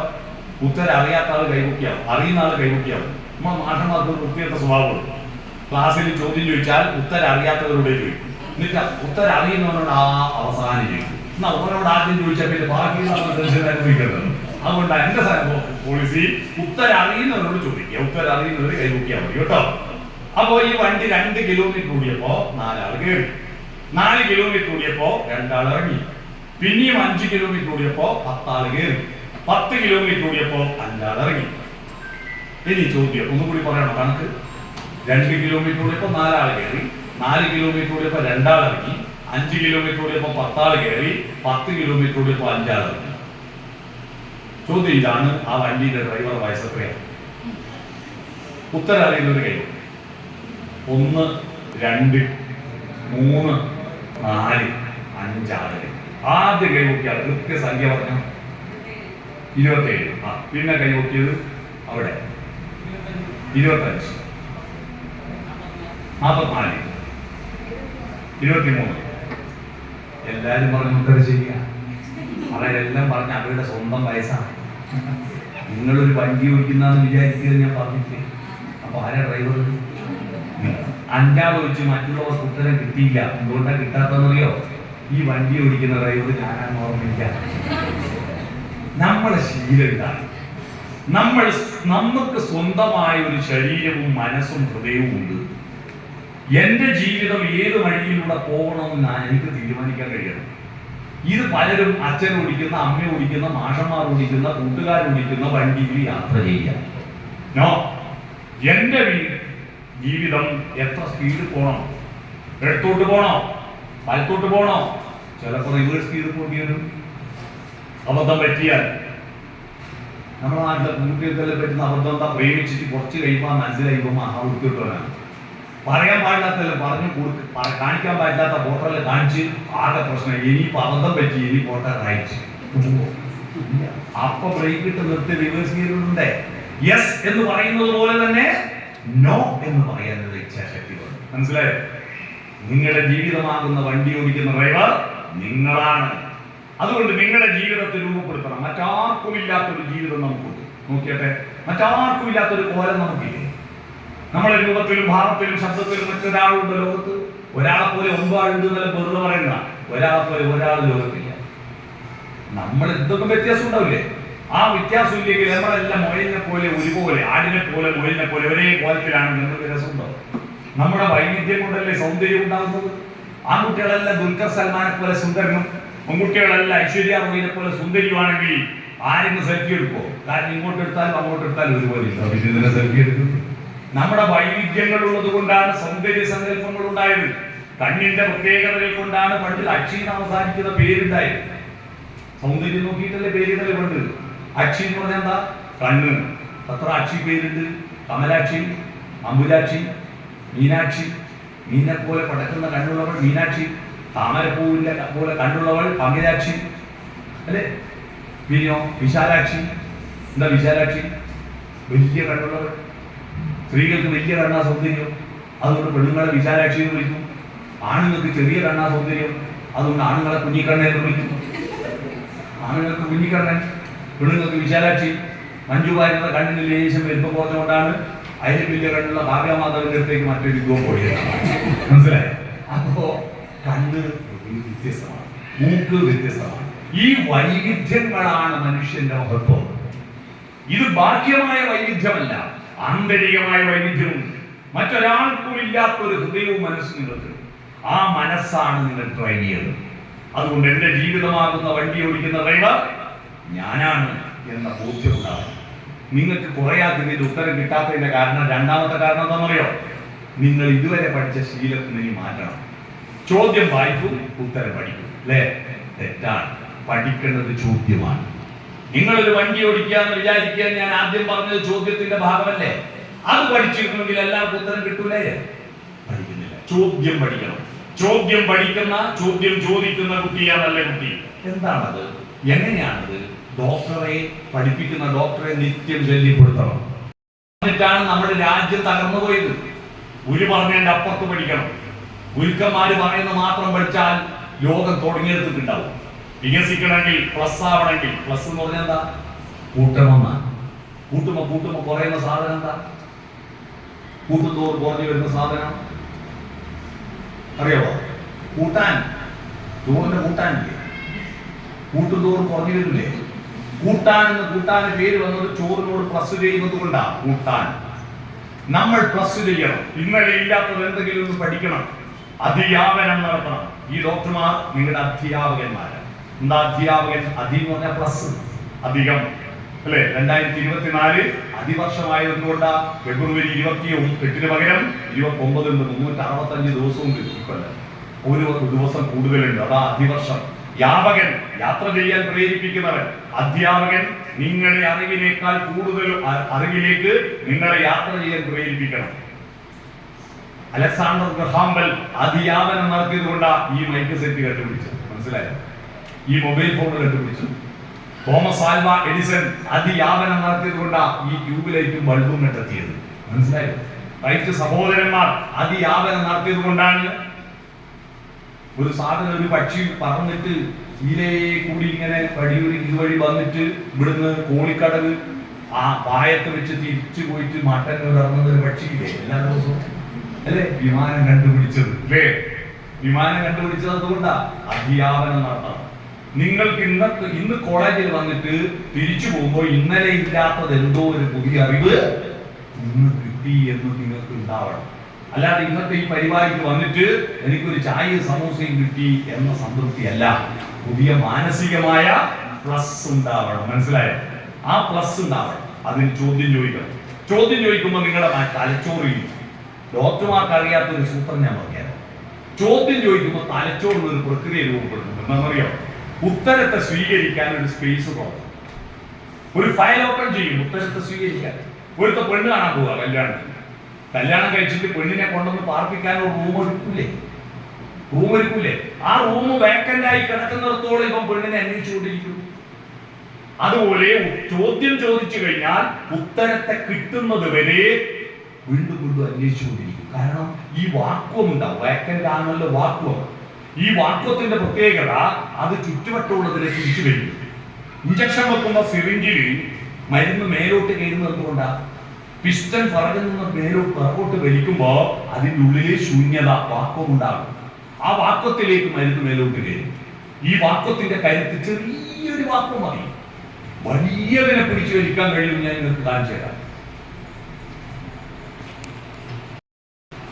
ഉത്തരം അറിയാത്ത ആൾ കൈവക്കിയാവും, അറിയുന്ന ആൾ കൈവക്കിയാവും. നമ്മൾ മാഷന്മാർക്ക് ഒരു വൃത്തിയുടെ സ്വഭാവമുണ്ട്. ക്ലാസ്സിൽ ചോദ്യം ചോദിച്ചാൽ ഉത്തരം അറിയാത്തവരോട് ചോദിക്കും, എന്നിട്ട് ഉത്തരം അറിയുന്നവരോട് അവസാനം ചോദിക്കും. എന്നാൽ അവരോട് ആദ്യം ചോദിച്ചാൽ പിന്നെ ബാക്കിയുള്ള അനുഭവിക്കുന്നത്. അതുകൊണ്ട് എന്റെ പോളിസി ഉത്തരം അറിയുന്നവരോട് ചോദിക്കുക, ഉത്തരം അറിയുന്നവർ കൈവക്കിയാൽ മതി കേട്ടോ. അപ്പോ ഈ വണ്ടി 2 കിലോമീറ്റർ ഓടിയപ്പോ 4 ആൾ കയറി, 4 കിലോമീറ്റർ ഓടിയപ്പോ 2 ആൾ ഇറങ്ങി, പിന്നെയും 5 കിലോമീറ്റർ ഓടിയപ്പോ 10 ആൾ കയറി, 10 കിലോമീറ്റർ ഓടിയപ്പോ 5 ആൾ ഇറങ്ങി. ഇനി ചോദ്യം ഒന്നുകൂടി പറയണം കണക്ക്. 2 കിലോമീറ്റർ ഓടിയപ്പോ 4 ആൾ കയറി, 4 കിലോമീറ്റർ ഓടിയപ്പോ 2 ആൾ ഇറങ്ങി, 5 കിലോമീറ്റർ ഓടിയപ്പോ 10 ആൾ കയറി, 10 കിലോമീറ്റർ ഓടിയപ്പോ 5 ആൾ ഇറങ്ങി. ചോദ്യം ഇതാണ്, ആ വണ്ടിയുടെ ഡ്രൈവർ വയസ്സ് എത്രയാണ്? ഉത്തരം അറിയുന്നത് കൈ 1, 2, 3, 4, 5 ആളുകൾ. ആദ്യം കൈവക്കിയാൽ കൃത്യസംഖ്യ പറഞ്ഞു 27. പിന്നെ കൈവക്കിയത് അവിടെ 25, 44, 23. എല്ലാരും പറഞ്ഞു ഉത്തരം ശരിയാ. അവരെല്ലാം പറഞ്ഞ അവരുടെ സ്വന്തം വയസ്സാണ്. നിങ്ങളൊരു വണ്ടി ഓടിക്കുന്നതെന്ന് വിചാരിക്കുന്നത് ഞാൻ പറഞ്ഞില്ലേ? അപ്പൊ ആരാ ഡ്രൈവർ? 5 ആൾ ഒഴിച്ച് മറ്റുള്ളവർക്ക് ഉത്തരം കിട്ടിയില്ല. എന്തുകൊണ്ടാണ് കിട്ടാത്തതെന്നറിയോ? ഈ വണ്ടി ഓടിക്കുന്ന ഡ്രൈവർ ഞാനാണെന്ന് ഓർമ്മിക്കാം. നമ്മളെ ശീലം ഇതാണ്. നമുക്ക് സ്വന്തമായ ഒരു ശരീരവും മനസ്സും ഹൃദയവും ഉണ്ട്. എന്റെ ജീവിതം ഏത് വഴിയിലൂടെ പോകണമെന്ന് എനിക്ക് തീരുമാനിക്കാൻ കഴിയണം. ഇത് പലരും അച്ഛൻ ഓടിക്കുന്ന, അമ്മ ഓടിക്കുന്ന, മാഷന്മാർ ഓടിക്കുന്ന, കൂട്ടുകാർ ഓടിക്കുന്ന വണ്ടിയിൽ യാത്ര ചെയ്യാം. നോ, എന്റെ ജീവിതം എത്ര സ്പീഡിൽ പോകണം? ഇടത്തോട്ട് പോകണോ? വലത്തോട്ട് പോകണോ? ചിലപ്പോൾ റിവേഴ്സ് സ്പീഡ് പോകേണ്ടി വരും. അബദ്ധം പറ്റിയാൽ നമ്മുടെ നാട്ടിലെ കുട്ടികൾക്കെല്ലാം പറ്റുന്ന അബദ്ധം എന്താ? പ്രേമിച്ചിട്ട് കുറച്ച് കഴിയുമ്പോൾ മനസ്സിലായിപ്പോൾ ആ ഉടുത്തിട്ടവനാണ്. പറയാൻ പാടില്ലാത്തല്ലോ പറഞ്ഞു കൊടുത്ത്, കാണിക്കാൻ പറ്റാത്ത ഫോട്ടോയിൽ കാണിച്ച് ആകെ പ്രശ്നം. ഇനിയിപ്പോൾ അബദ്ധം പറ്റി, ഇനി ഫോട്ടോ അയച്ച് ഇല്ല. അപ്പൊ ബ്രേക്ക് ഇട്ട് നിർത്തി റിവേഴ്സ് ഗിയറിലുണ്ട്. യെസ് എന്ന് പറയുന്നത് പോലെ തന്നെ നോ എന്ന് പറയാനുള്ള ഇച്ഛാശക്തി വേണം. മനസ്സിലായോ? നിങ്ങളുടെ ജീവിതമാകുന്ന വണ്ടി ഓടിക്കുന്ന ഡ്രൈവർ നിങ്ങളാണ്. അതുകൊണ്ട് നിങ്ങളുടെ ജീവിതത്തെ രൂപപ്പെടുത്തണം. മറ്റാർക്കും ഇല്ലാത്തൊരു ജീവിതം നമുക്കുണ്ട്. നോക്കിയട്ടെ, മറ്റാർക്കും ഇല്ലാത്തൊരു കോലം നമുക്കില്ലേ? നമ്മുടെ രൂപത്തിലും ഭാവത്തിലും ശബ്ദത്തിലും മറ്റൊരാളുണ്ട് ലോകത്ത്. ഒരാളെ പോലെ ഒമ്പാളുണ്ട് എന്നല്ല വെറുതെ പറയുന്ന, ഒരാളെ പോലെ ഒരാൾ ലോകത്തില്ല. നമ്മൾ എന്തൊക്കെ വ്യത്യാസം ഉണ്ടാവില്ലേ? ആ വ്യത്യാസം ഇല്ലെങ്കിൽ നമ്മളെല്ലാം മൊയിലിനെ പോലെ ഒരുപോലെ, ആടിനെ പോലെ മൊയിലിനെ പോലെ ഒരേ കോലത്തിലാണ്. നിങ്ങൾക്ക് രസമുണ്ടോ? നമ്മുടെ വൈവിധ്യം കൊണ്ടല്ലേ സൗന്ദര്യം ഉണ്ടാകുന്നത്. ആൺകുട്ടികളെല്ലാം ദുൽഖർ സൽമാനെ പോലെ സുന്ദരനും പെൺകുട്ടികളെല്ലാം ഐശ്വര്യ റോയിനെ പോലെ സുന്ദരിയുമാണെങ്കിൽ ആരെങ്കിലും സെൽഫി എടുക്കുമോ? കാരണം ഇങ്ങോട്ട് എടുത്താലും അങ്ങോട്ട് എടുത്താലും ഒരുപോലെ സെൽഫി എടുക്കുന്നു. നമ്മുടെ വൈവിധ്യങ്ങൾ ഉള്ളത് കൊണ്ടാണ് സൗന്ദര്യ സങ്കല്പങ്ങൾ ഉണ്ടായത്. കണ്ണിന്റെ പ്രത്യേകതകൾ കൊണ്ടാണ് പണ്ട് അക്ഷീന് അവസാനിക്കുന്ന പേരുണ്ടായത്. സൗന്ദര്യം നോക്കിയിട്ടല്ലേ പേരിടല് പണ്ട്. അക്ഷി എന്ന് പറഞ്ഞാൽ എന്താ? കണ്ണ്. അത്ര അക്ഷി പേരുണ്ട്. കമലാക്ഷി, അമ്പുലാക്ഷി, മീനാക്ഷി. മീനെ പോലെ പടക്കുന്ന കണ്ണുള്ളവൾ മീനാക്ഷി. താമരപ്പൂവിന്റെ പോലെ കണ്ണുള്ളവൾ പങ്കിരാക്ഷി അല്ലേ? പിന്നെയോ വിശാലാക്ഷി. എന്താ വിശാലാക്ഷി? വലിയ കണ്ണുള്ളവൾ. സ്ത്രീകൾക്ക് വലിയ കണ്ണാ സൗന്ദര്യം, അതുകൊണ്ട് പെണ്ണുങ്ങളെ വിശാലാക്ഷി എന്ന് വിളിക്കും. ആണുങ്ങൾക്ക് ചെറിയ കണ്ണാ സൗന്ദര്യം, അതുകൊണ്ട് ആണുങ്ങളെ കുഞ്ഞിക്കണ്ണ എന്ന് വിളിക്കും. ആണുങ്ങൾക്ക് കുഞ്ഞിക്കണ്ണൻ, പെണ്ണുങ്ങൾക്ക് വിശാലാക്ഷി. മഞ്ജു വാര്യരുടെ കണ്ണിന് ലേശം വലിപ്പം കുറഞ്ഞുകൊണ്ടാണ് അതിന് വലിയ കണ്ണുള്ള ഭാഗ്യമാതാവിന്റെ അടുത്തേക്ക് മറ്റൊരു വിദ്വം പോയത്. മനസ്സിലായോ? അപ്പോ കണ്ണ് വ്യത്യസ്തമാണ്, മൂക്ക് വ്യത്യസ്തമാണ്. ഈ വൈവിധ്യങ്ങളാണ് മനുഷ്യന്റെ മഹത്വം. ഇത് ബാഹ്യമായ വൈവിധ്യമല്ല, ആന്തരികമായ വൈവിധ്യമുണ്ട്. മറ്റൊരാൾക്കും ഇല്ലാത്തൊരു ഹൃദയവും മനസ്സും നിങ്ങൾക്ക്. ആ മനസ്സാണ് നിങ്ങൾ ട്രെയിൻ ചെയ്യുന്നത്. അതുകൊണ്ട് എന്റെ ജീവിതമാകുന്ന വണ്ടി ഓടിക്കുന്ന ഡ്രൈവർ ഞാനാണ് എന്ന ബോധ്യമുണ്ടാകും. നിങ്ങൾക്ക് കുറേയാൾക്ക് ഇതിന്റെ ഉത്തരം കിട്ടാത്തതിന്റെ കാരണം, രണ്ടാമത്തെ കാരണം എന്താണെന്നറിയോ? നിങ്ങൾ ഇതുവരെ പഠിച്ച ശീലത്തിൽ നിന്ന് മാറ്റണം. ചോദ്യം വായിക്കും, ഉത്തരം പഠിക്കും അല്ലേ? തെറ്റാണ്. പഠിക്കേണ്ടത് ചോദ്യമാണ്. നിങ്ങളൊരു വണ്ടി ഓടിക്കുക എന്ന് വിചാരിക്കുക, ഞാൻ ആദ്യം പറഞ്ഞത് ചോദ്യത്തിന്റെ ഭാഗമല്ലേ? അത് പഠിച്ചിരുന്നെങ്കിൽ എല്ലാവർക്കും ഉത്തരം കിട്ടൂലേ? പഠിക്കുന്നില്ല. ചോദ്യം പഠിക്കണം. ചോദ്യം പഠിക്കുന്ന, ചോദ്യം ചോദിക്കുന്ന കുട്ടിയാണ് നല്ല കുട്ടി. എന്താണത്? എങ്ങനെയാണത്? ഡോക്ടറെ പഠിപ്പിക്കുന്ന ഡോക്ടറെ നിത്യം ശല്യപ്പെടുത്തണം. എന്നിട്ടാണ് നമ്മുടെ രാജ്യം തകർന്നു പോയത്. ഗുരു പറഞ്ഞതിന്റെ അപ്പുറത്ത് പഠിക്കണം. ഗുരുക്കന്മാര് പറയുന്ന മാത്രം പഠിച്ചാൽ ലോകം തുടങ്ങിയെടുത്തിട്ടുണ്ടാവും. വികസിക്കണമെങ്കിൽ, പ്ലസ് ആവണമെങ്കിൽ, പ്ലസ് എന്ന് പറഞ്ഞാൽ എന്താ? കൂട്ടമെന്നാ. കൂട്ടുമ്പോ കുറയുന്ന സാധനം എന്താ? കൂട്ടുന്തോറും കുറഞ്ഞു വരുന്ന സാധനം അറിയാവോ? കൂട്ടാൻ. ചോറിന്റെ കൂട്ടാനില്ലേ? കൂട്ടുന്തോറും കുറഞ്ഞു വരില്ലേ? കൂട്ടാന് പേര് വന്നത് ചോറിനോട് പ്ലസ് ചെയ്യുന്നത് കൊണ്ടാ കൂട്ടാൻ. നമ്മൾ പ്ലസ് ചെയ്യണം. ഇന്നലെ ഇല്ലാത്തത് എന്തെങ്കിലും ഒന്ന് പഠിക്കണം. അധ്യാപനം നടത്തണം. ഈ ഡോക്ടർമാർ നിങ്ങളുടെ അധ്യാപകന്മാരാണ്. എന്താ അധ്യാപകൻ? അധി എന്ന് പറഞ്ഞാൽ പ്ലസ്, അധികം അല്ലെ? 2024 അതിവർഷമായതുകൊണ്ടാ ഫെബ്രുവരി 28 പകരം 29 ഉണ്ട്. 365 ദിവസവും കിട്ടിക്കൊല്ല. ഒരു ദിവസം കൂടുതലുണ്ട്. അതാ അതിവർഷം. വ്യാപകൻ, യാത്ര ചെയ്യാൻ പ്രേരിപ്പിക്കുന്നവൻ. അധ്യാപകൻ നിങ്ങളെ അറിവിനേക്കാൾ കൂടുതൽ അറിവിലേക്ക് നിങ്ങളെ യാത്ര ചെയ്യാൻ പ്രേരിപ്പിക്കണം. അലക്സാണ്ടർ ഗ്രഹാം ബെൽ അധ്യാപനം നടത്തിയത് കൊണ്ടാ ഈ മൈക്ക് സെറ്റ് കണ്ടുപിടിച്ചത്. മനസ്സിലായോ? ഈ മൊബൈൽ ഫോൺ കണ്ടുപിടിച്ചു. തോമസ് ആൽവ എഡിസൺ അധ്യാപനം നടത്തിയത് കൊണ്ടാ ഈ ട്യൂബ് ലൈറ്റും ബൾബും കണ്ടെത്തിയത്. മനസ്സിലായോ? റൈറ്റ് സഹോദരന്മാർ അധ്യാപനം നടത്തിയത് കൊണ്ടാണ് ഒരു സാധനം, ഒരു പക്ഷി പറന്നിട്ട് ഇതിലേ കൂടി ഇങ്ങനെ പടിയൂരി ഇതുവഴി വന്നിട്ട് ഇവിടുന്ന് കോളിക്കടവ് ആ പായത്ത് വെച്ച് തിരിച്ചു പോയിട്ട് മട്ടന്നൂർ ഇറങ്ങുന്ന ഒരു പക്ഷിയില്ലേ എല്ലാ ദിവസവും അല്ലേ? വിമാനം കണ്ടുപിടിച്ചത് അല്ലേ? വിമാനം കണ്ടുപിടിച്ചത് അതുകൊണ്ടാ അധ്യാപനം നടത്തണം. നിങ്ങൾക്ക് ഇന്ന് കോളേജിൽ വന്നിട്ട് തിരിച്ചു പോകുമ്പോൾ ഇന്നലെ ഇല്ലാത്തത് എന്തോ ഒരു പുതിയ അറിവ് ഇന്ന് കിട്ടി എന്ന് നിങ്ങൾക്ക് ഉണ്ടാവണം. അല്ലാതെ ഇന്നത്തെ ഈ പരിപാടിക്ക് വന്നിട്ട് എനിക്കൊരു ചായയും സമൂസയും കിട്ടി എന്ന സംതൃപ്തിയല്ല. പുതിയ മാനസികമായ പ്ലസ് ഉണ്ടാവണം. മനസ്സിലായോ? ആ പ്ലസ് ഉണ്ടാവണം. അതിന് ചോദ്യം ചോദിക്കണം. ചോദ്യം ചോദിക്കുമ്പോൾ നിങ്ങളുടെ തലച്ചോറിൽ ഡോക്ടർമാർക്ക് അറിയാത്തൊരു സൂത്രം ഞാൻ പറഞ്ഞുതരാം. ചോദ്യം ചോദിക്കുമ്പോൾ തലച്ചോറിൽ ഒരു പ്രക്രിയ രൂപപ്പെടുന്നു. എന്താണെന്നറിയോ? ഉത്തരത്തെ സ്വീകരിക്കാൻ ഒരു സ്പേസ് തുറക്കും. ഒരു ഫയൽ ഓപ്പൺ ചെയ്യും ഉത്തരത്തെ സ്വീകരിക്കാൻ. ഒരുത്ത പെണ്ണ് കാണാൻ പോവുക കല്യാണത്തിന്. കല്യാണം കഴിച്ചിട്ട് പെണ്ണിനെ കൊണ്ടൊന്ന് പാർപ്പിക്കാൻ ഒരു റൂം എടുക്കൂലേ? ആ റൂം വേക്കന്റ് ആയി കിടക്കുന്നിടത്തോളം ഇപ്പം പെണ്ണിനെ അന്വേഷിച്ചുകൊണ്ടിരിക്കും. അതുപോലെ ചോദ്യം ചോദിച്ചു കഴിഞ്ഞാൽ ഉത്തരത്തെ കിട്ടുന്നത് വരെ വീണ്ടും വീണ്ടും അന്വേഷിച്ചുകൊണ്ടിരിക്കും. കാരണം ഈ വാക്വം ഉണ്ടാവും, വേക്കന്റ് ആണല്ലോ വാക്വം. ഈ വാക്വത്തിന്റെ പ്രത്യേകത അത് ചുറ്റുവട്ടമുള്ളതിനെ തിരിച്ചു വരും. ഇഞ്ചക്ഷൻ വെക്കുന്ന സിറിഞ്ചിൽ മരുന്ന് മേലോട്ട് കയറുന്നത് എന്തുകൊണ്ടാണ്? പിസ്റ്റൺ പുറകിൽ നിന്ന് പുറകോട്ട് വലിക്കുമ്പോൾ അതിൻ്റെ ഉള്ളിലെ ശൂന്യത, വാക്വം ഉണ്ടാകും. ആ വാക്വത്തിലേക്ക് മരുന്ന് മേലോട്ട് കയറും. ഈ വാക്വത്തിന്റെ കരുത്ത് ചെറിയൊരു വാക്വം മതി, വലിയതിനെ പിടിച്ചു വലിക്കാൻ കഴിയും. ഞാൻ നിങ്ങൾക്ക് കാണിച്ചു തരാം.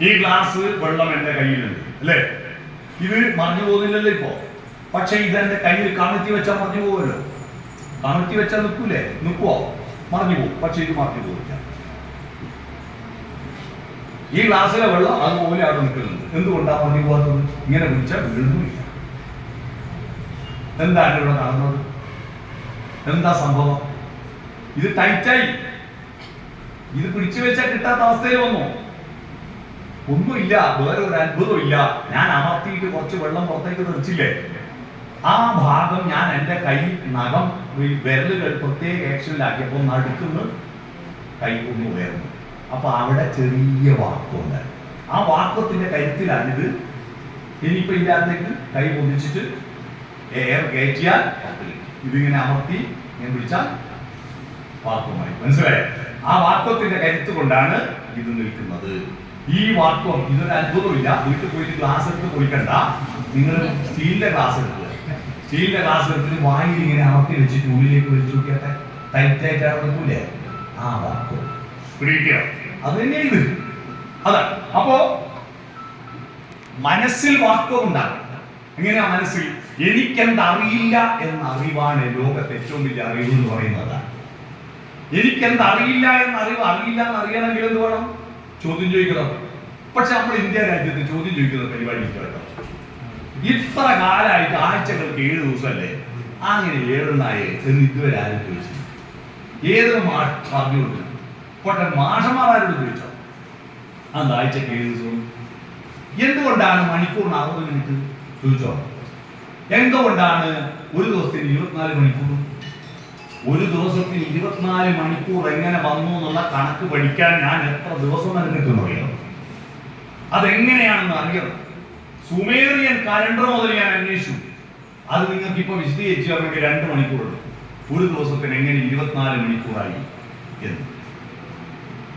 ഈ ഗ്ലാസ് വെള്ളം എന്റെ കയ്യിലുണ്ട് അല്ലേ? ഇത് മറിഞ്ഞു പോകുന്നില്ലല്ലോ ഇപ്പോ. പക്ഷെ ഇതെന്റെ കയ്യിൽ കമഴ്ത്തി വെച്ചാൽ മറിഞ്ഞു പോകുമല്ലോ. കമഴ്ത്തി വെച്ചാൽ നിൽക്കൂലേ? നിൽക്കുവോ? മറിഞ്ഞു പോകും. പക്ഷെ ഇത് മറിഞ്ഞു പോകില്ല. ഈ ഗ്ലാസ്സിലെ വെള്ളം അതുപോലെ അവിടെ നിൽക്കുന്നുണ്ട്. എന്തുകൊണ്ടാണ് മറിഞ്ഞു പോകാത്തത്? ഇങ്ങനെ പിടിച്ചാൽ വീഴുന്നില്ല. എന്താണ് ഇവിടെ നടന്നത്? എന്താ സംഭവം? ഇത് ടൈറ്റായി, ഇത് പിടിച്ചു വെച്ചാൽ കിട്ടാത്ത അവസ്ഥയിൽ വന്നു. ഒന്നുമില്ല, വേറെ ഒരു അത്ഭുതവും ഇല്ല. ഞാൻ അമർത്തിയിട്ട് കുറച്ച് വെള്ളം പുറത്തേക്ക് തെറിച്ചില്ലേ, ആ ഭാഗം ഞാൻ എൻ്റെ കൈ നഖം വിരലുകൾ പ്രത്യേക ആക്ഷനിലാക്കിയപ്പോൾ നടുക്കുന്ന് കൈ ഒന്ന് ഉയർന്നു. അപ്പൊ അവിടെ ചെറിയ വാക്കുണ്ട്. ആ വാക്കത്തിന്റെ കരുത്തിലാണിത്. ഇനിയിപ്പോ ഇതിനകത്തേക്ക് കൈ പൊതിച്ചിട്ട് എയർ കയറ്റിയാൽ ഇതിങ്ങനെ അമർത്തി ഞാൻ പിടിച്ചാൽ വാക്വമായി. മനസ്സിലായോ? ആ വാക്വത്തിന്റെ കരുത്ത് കൊണ്ടാണ് ഇത് നിൽക്കുന്നത്. ഈ വാക്വം ഇതൊരു അത്ഭുതമില്ല. വീട്ടിൽ പോയിട്ട് ഗ്ലാസ് എടുത്ത് കുടിക്കണ്ട. നിങ്ങൾ സ്റ്റീലിന്റെ ഗ്ലാസ് എടുക്കുക. സ്റ്റീലിന്റെ ഗ്ലാസ് എടുത്തിട്ട് വായിൽ ഇങ്ങനെ അമർത്തി വെച്ചിട്ട് ഉള്ളിലേക്ക് വെച്ച് നോക്കിയാൽ ടൈറ്റായിട്ട് നടക്കൂലേ? ആ വാക്വം പിടിക്കുക. അത് തന്നെയാണ് ഇത്. അതാ. അപ്പോ മനസ്സിൽ വാക്വം ഉണ്ടാകും. എങ്ങനെയാ മനസ്സിൽ? എനിക്കെന്തറിയില്ല എന്ന അറിവാണ് ലോകത്തെ ഏറ്റവും വലിയ അറിവ് എന്ന് പറയുന്നത്. എനിക്കെന്തറിയില്ല എന്ന അറിവ്, അറിയില്ല എന്ന് അറിയണമെങ്കിൽ എന്ത് വേണം? ചോദ്യം ചോദിക്കണം. പക്ഷെ നമ്മൾ ഇന്ത്യ രാജ്യത്ത് ചോദ്യം ചോദിക്കുന്ന പരിപാടി കേട്ടോ. ഇത്ര കാലമായിട്ട് ആഴ്ചകൾക്ക് 7 ദിവസമല്ലേ? അങ്ങനെ 7 നായേ എന്ന് ഇതുവരെ ആരും ചോദിച്ചു? ഏതൊരു പറഞ്ഞു കൊടുക്കണം. പോട്ടെ, മാഷന്മാരോട് ചോദിച്ചോ അത് ആഴ്ചക്ക് 7 ദിവസവും? എന്തുകൊണ്ടാണ് മണിക്കൂറിന് 60 മിനിറ്റ് ചോദിച്ചോ? എന്തുകൊണ്ടാണ് ഒരു ദിവസത്തിന് 24 മണിക്കൂർ? ഒരു ദിവസത്തിൽ 24 മണിക്കൂർ എങ്ങനെ വന്നു എന്നുള്ള കണക്ക് പഠിക്കാൻ ഞാൻ എത്ര ദിവസം എടുക്കുന്നു അറിയാം. അതെങ്ങനെയാണെന്ന് അറിയണം. സുമേറിയൻ കലണ്ടർ മുതൽ ഞാൻ അന്വേഷിച്ചു. അത് നിങ്ങൾക്ക് ഇപ്പൊ വിശദീകരിച്ചു അവർക്ക് 2 മണിക്കൂറുണ്ട്. ഒരു ദിവസത്തിന് എങ്ങനെ 24 മണിക്കൂറായി എന്ന്.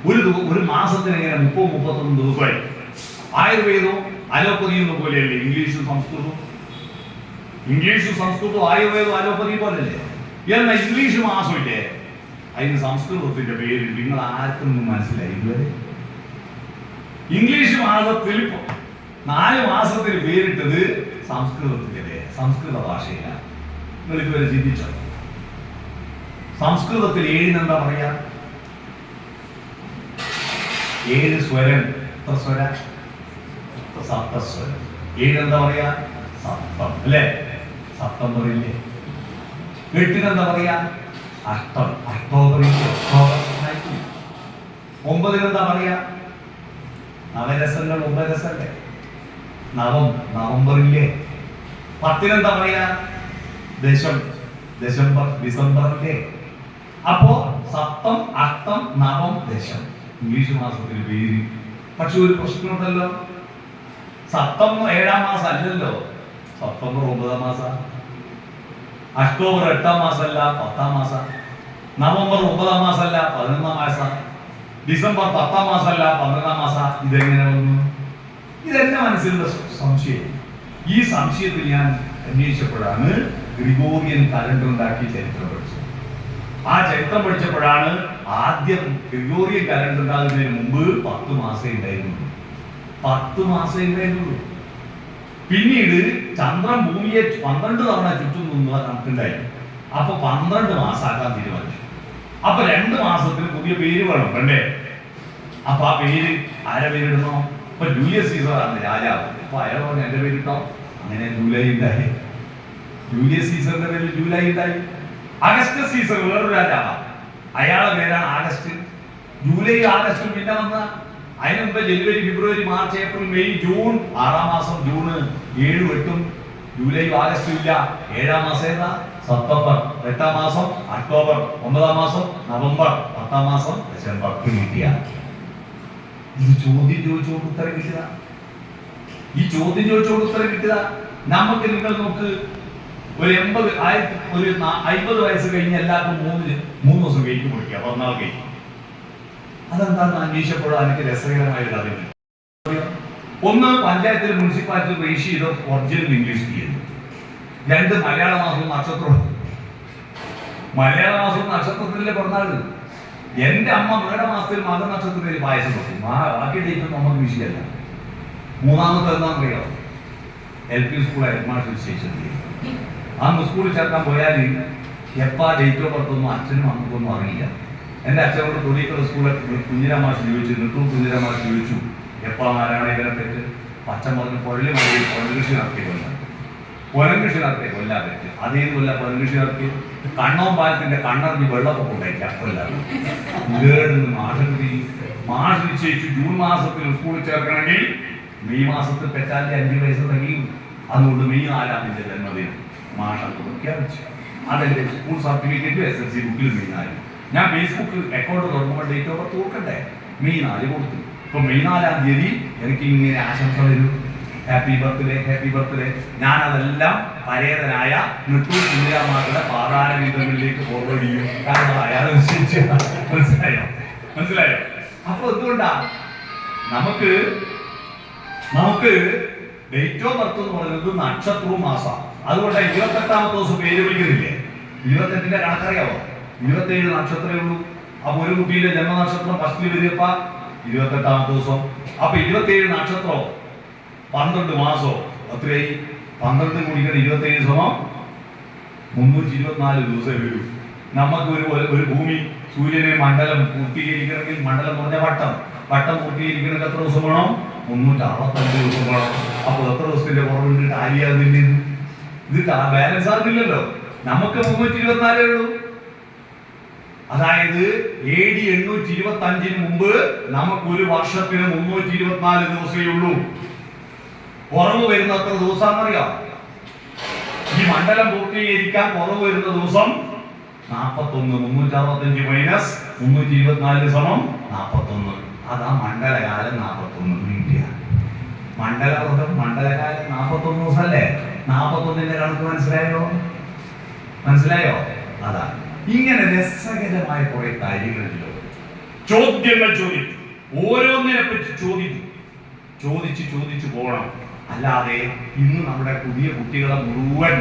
ഒരു മാസത്തിന് എങ്ങനെ 30-31 ദിവസമായി? ആയുർവേദവും അലോപ്പതിയും പോലെയല്ലേ ഇംഗ്ലീഷും സംസ്കൃതവും? ഇംഗ്ലീഷും സംസ്കൃതവും ആയുർവേദവും അലോപ്പതിയും പോലല്ലേ? എന്നാൽ ഇംഗ്ലീഷ് മാസമില്ലേ, അതിന് സംസ്കൃതത്തിന്റെ പേര് നിങ്ങൾ ആർക്കും മനസ്സിലായി ഇതുവരെ? ഇംഗ്ലീഷ് മാസത്തിൽ 4 മാസത്തിന് പേരിട്ടത് സംസ്കൃതത്തിലെ സംസ്കൃത ഭാഷയിലാണ്. നിങ്ങൾ ഇതുവരെ ചിന്തിച്ചോ? സംസ്കൃതത്തിൽ 7 എന്താ പറയാ? 7 സ്വരം. എത്ര സ്വര? സപ്തസ്വരം. 7 എന്താ പറയാ? സപ്തം അല്ലേ? സപ്തം പറയില്ലേ? 8 എന്താ പറയാ? അഷ്ടം. അക്ടോബറിൽ ഒക്ടോബർ. 9 എന്താ പറയാ? നവരസങ്ങൾ. 9 രസല്ലേ? നവം. നവംബറില്ലേ? 10 എന്താ പറയാ? ദശം. ദശംബർ. ഡിസംബർ അല്ലേ? അപ്പോ സപ്തം, അഷ്ടം, നവം, ദശം ഇംഗ്ലീഷ് മാസത്തിന് പേര്. പക്ഷെ ഒരു പ്രശ്നമുണ്ടല്ലോ. സപ്തം 7-ാം മാസം അല്ലല്ലോ. സെപ്റ്റംബർ 9-ാം മാസം, അക്ടോബർ 8-ാം മാസമല്ല 10-ാം മാസം, നവംബർ 9-ാം മാസമല്ല 11-ാം മാസം, ഡിസംബർ 10-ാം മാസമല്ല 12-ാം മാസം. ഇതെങ്ങനെ വന്നു? ഇതെന്നെ മനസ്സിലുള്ള സംശയം. ഈ സംശയത്തിൽ ഞാൻ അന്വേഷിച്ചപ്പോഴാണ് ഗ്രിഗോറിയൻ കലണ്ടർ ഉണ്ടാക്കി ചരിത്രം പഠിച്ചത്. ആ ചരിത്രം പഠിച്ചപ്പോഴാണ് ആദ്യം ഗ്രിഗോറിയൻ കലണ്ടർ ഉണ്ടാകുന്നതിന് മുമ്പ് 10 മാസമേ ഉണ്ടായിരുന്നുള്ളൂ. 10 മാസമേ ഉണ്ടായിരുന്നുള്ളൂ. പിന്നീട് ചന്ദ്രൻ ഭൂമിയെ 12 തവണ ചുറ്റും എന്നുള്ള കണക്കുണ്ടായി. അപ്പൊ 12 മാസമാക്കാൻ തീരുമാനിച്ചു. അപ്പൊ 2 മാസത്തിന് പുതിയ പേര് വേണം വേണ്ടേ? അപ്പൊ ആ പേര് ആരെ പേരിടണോ? ഇപ്പൊ ജൂലിയസ് സീസറാണ് രാജാവ്. അപ്പൊ അയാൾ പറഞ്ഞു എന്റെ പേരിട്ടോ. അങ്ങനെ ജൂലൈ ഉണ്ടായി. ജൂലിയസ് സീസറിന്റെ പേരിൽ ജൂലൈ ഉണ്ടായി. അഗസ്റ്റ് സീസർ വേറൊരു രാജാവാണ്, അയാളുടെ പേരാണ് ആഗസ്റ്റ്. ജൂലൈ ആഗസ്റ്റ് പിന്നെ വന്ന അതിന് മുമ്പ് ജനുവരി, ഫെബ്രുവരി, മാർച്ച്, ഏപ്രിൽ, മെയ്, ജൂൺ 6-ാം മാസം. ജൂണ് 7-ഉം 8-ഉം ജൂലൈ ആഗസ്റ്റ് ഇല്ല. 7-ാം മാസം ഏതാ? സെപ്റ്റംബർ. 8-ാം മാസം ഒക്ടോബർ. 9-ാം മാസം നവംബർ. 10-ാം മാസം ഡിസംബർ. കിട്ടിയ ഇത് ചോദ്യം ചോദിച്ചുകൊണ്ട് ഉത്തരം കിട്ടിയതാ. ഈ ചോദ്യം ചോദിച്ചുകൊണ്ട് ഉത്തരം കിട്ടിയതാ. നമുക്ക് നിങ്ങൾ നോക്ക്, ഒരു 50 വയസ്സ് കഴിഞ്ഞ് എല്ലാവർക്കും 3 ദിവസം വെയിറ്റ് കൊടുക്കുക, 14 കഴിഞ്ഞ്. അതെന്താണെന്ന് അന്വേഷിച്ചപ്പോഴോ എനിക്ക് രസകരമായ ഒരു അറിവ്. ഒന്ന്, പഞ്ചായത്തിൽ മുനിസിപ്പാലിറ്റി രജിസ്റ്റർ ചെയ്ത ഒറിജിനൽ ഇംഗ്ലീഷ് ചെയ്യുന്നു. 2, മലയാള മാസവും നക്ഷത്രവും. മലയാള മാസവും നക്ഷത്രത്തിലെ പിറന്നാള്. എന്റെ അമ്മ മേടമാസത്തിൽ മകനക്ഷത്രത്തിൽ പായസം വെക്കും. ബാക്കി ഡേറ്റ് നമുക്ക് വിഷയമല്ല. 3-ാമത്തെ എന്താണെന്നറിയോ? LP സ്കൂൾ ഹെഡ്മാസ്റ്റർ സ്റ്റേഷനിൽ അന്ന് സ്കൂളിൽ ചേർക്കാൻ പോയാൽ എപ്പാ ഡേറ്റ് ഓഫ് ബർത്ത് ഒന്നും അച്ഛനും അമ്മക്കൊന്നും അറിയില്ല. എൻ്റെ അച്ഛനോട് തൊടിയക്കുള്ള സ്കൂളിൽ കുഞ്ഞിരാമാഷ് ചോദിച്ചു, നെട്ടൂർ കുഞ്ഞിരാമാഷ് ചോദിച്ചു, എപ്പാ ആരാണ് ഇതിനെ പറ്റ്? പച്ചൻ പറഞ്ഞ് പൊഴലി മഴയിൽ പൊഴകൃഷി നടത്തിയ കൊല്ലം, പൊലങ്കൃഷി നടത്തിയ കൊല്ലാ പറ്റ്. അതേത് കൊല്ല പൊലങ്കൃഷി നടത്തി? കണ്ണോം പാലത്തിന്റെ കണ്ണറിഞ്ഞ് വെള്ളപ്പൊക്കം ഉണ്ടായില്ല കൊല്ലാതെ. മാഷ് നിശ്ചയിച്ചു ജൂൺ മാസത്തിൽ സ്കൂളിൽ ചേർക്കണമെങ്കിൽ മെയ് മാസത്തിൽ പെറ്റാലിന്റെ 5 വയസ്സ് തികയും. അതുകൊണ്ട് മെയ് 4-ാം തീയതി ജന്മദിനം മാഷൊക്കെ പ്രഖ്യാപിച്ചു. അതെന്റെ സ്കൂൾ സർട്ടിഫിക്കറ്റ് SSLC ബുക്കിൽ മെയ് 4. ഞാൻ ഫേസ്ബുക്ക് അക്കൗണ്ട് തുറക്കുമ്പോൾ ഡേറ്റ് ഓഫ് ബർത്ത് കൊടുക്കണ്ടേ? മെയ് 4 കൊടുത്തു. ഇപ്പൊ മെയ് 4-ാം തീയതി എനിക്ക് ഇങ്ങനെ ആശംസ വരും, ഹാപ്പി ബർത്ത്ഡേ, ഹാപ്പി ബർത്ത്ഡേ. ഞാൻ അതെല്ലാം പരേതനായ നെട്ടൂർ കുഞ്ഞിരാമാരുടെ പാതാരവിന്ദങ്ങളിലേക്ക് ഫോർവേഡ് ചെയ്യും. കാരണം അയാൾ മനസ്സിലായോ? അപ്പൊ എന്തുകൊണ്ടാ നമുക്ക് ഡേറ്റ് ഓഫ് ബർത്ത് എന്ന് പറയുന്നത് നക്ഷത്രവും മാസമാണ്. അതുകൊണ്ട് 28-ാമത്തെ ദിവസം പേര് വിളിക്കുന്നില്ലേ? 28-ന്റെ കണക്കറിയാവോ? 27 നക്ഷത്രമേ ഉള്ളൂ. അപ്പൊ ഒരു കുട്ടിയുടെ ജന്മനക്ഷത്രം ഫസ്റ്റിൽ വരികപ്പ 28-ാമത്തെ ദിവസം. അപ്പൊ 27 നക്ഷത്രോ 12 മാസോ അത്രയായി. 12 കുടിക്കുന്ന 27 സമം 324 ദിവസമേ വരൂ. നമുക്ക് ഒരു ഭൂമി സൂര്യനെ മണ്ഡലം പൂർത്തീകരിക്കണമെങ്കിൽ, മണ്ഡലം എന്ന് പറഞ്ഞാൽ വട്ടം പൂർത്തീകരിക്കണമെങ്കിൽ എത്ര ദിവസം വേണം? 365 ദിവസം വേണം. അപ്പൊ എത്ര ദിവസത്തിന്റെ കുറവുണ്ട്? ടാലിയാകുന്നില്ല. ഇത് ബാലൻസ് ആകുന്നില്ലല്ലോ. നമുക്ക് 324 ഉള്ളൂ. അതായത് AD 825 മുമ്പ് നമുക്ക് ഒരു വർഷത്തിന് 324 ദിവസമേ ഉള്ളൂ. കുറവ് വരുന്ന എത്ര ദിവസമാണെന്നറിയാം? ഈ മണ്ഡലം പൂർത്തീകരിക്കാൻ കുറവ് വരുന്ന ദിവസം 41. 365 മൈനസ് 324 സമം 41. അതാ മണ്ഡലകാലം 41. മണ്ഡലകാലം 41 ദിവസമല്ലേ? 41-ന്റെ കണക്ക് മനസ്സിലായോ? അതാ ഇങ്ങനെ രസകരമായ കുറെ കാര്യങ്ങളിലോ ചോദ്യങ്ങൾ ചോദിക്കും. ഓരോന്നിനെ പറ്റി ചോദിച്ചു പോകണം. അല്ലാതെ ഇന്ന് നമ്മുടെ പുതിയ കുട്ടികളെ മുഴുവൻ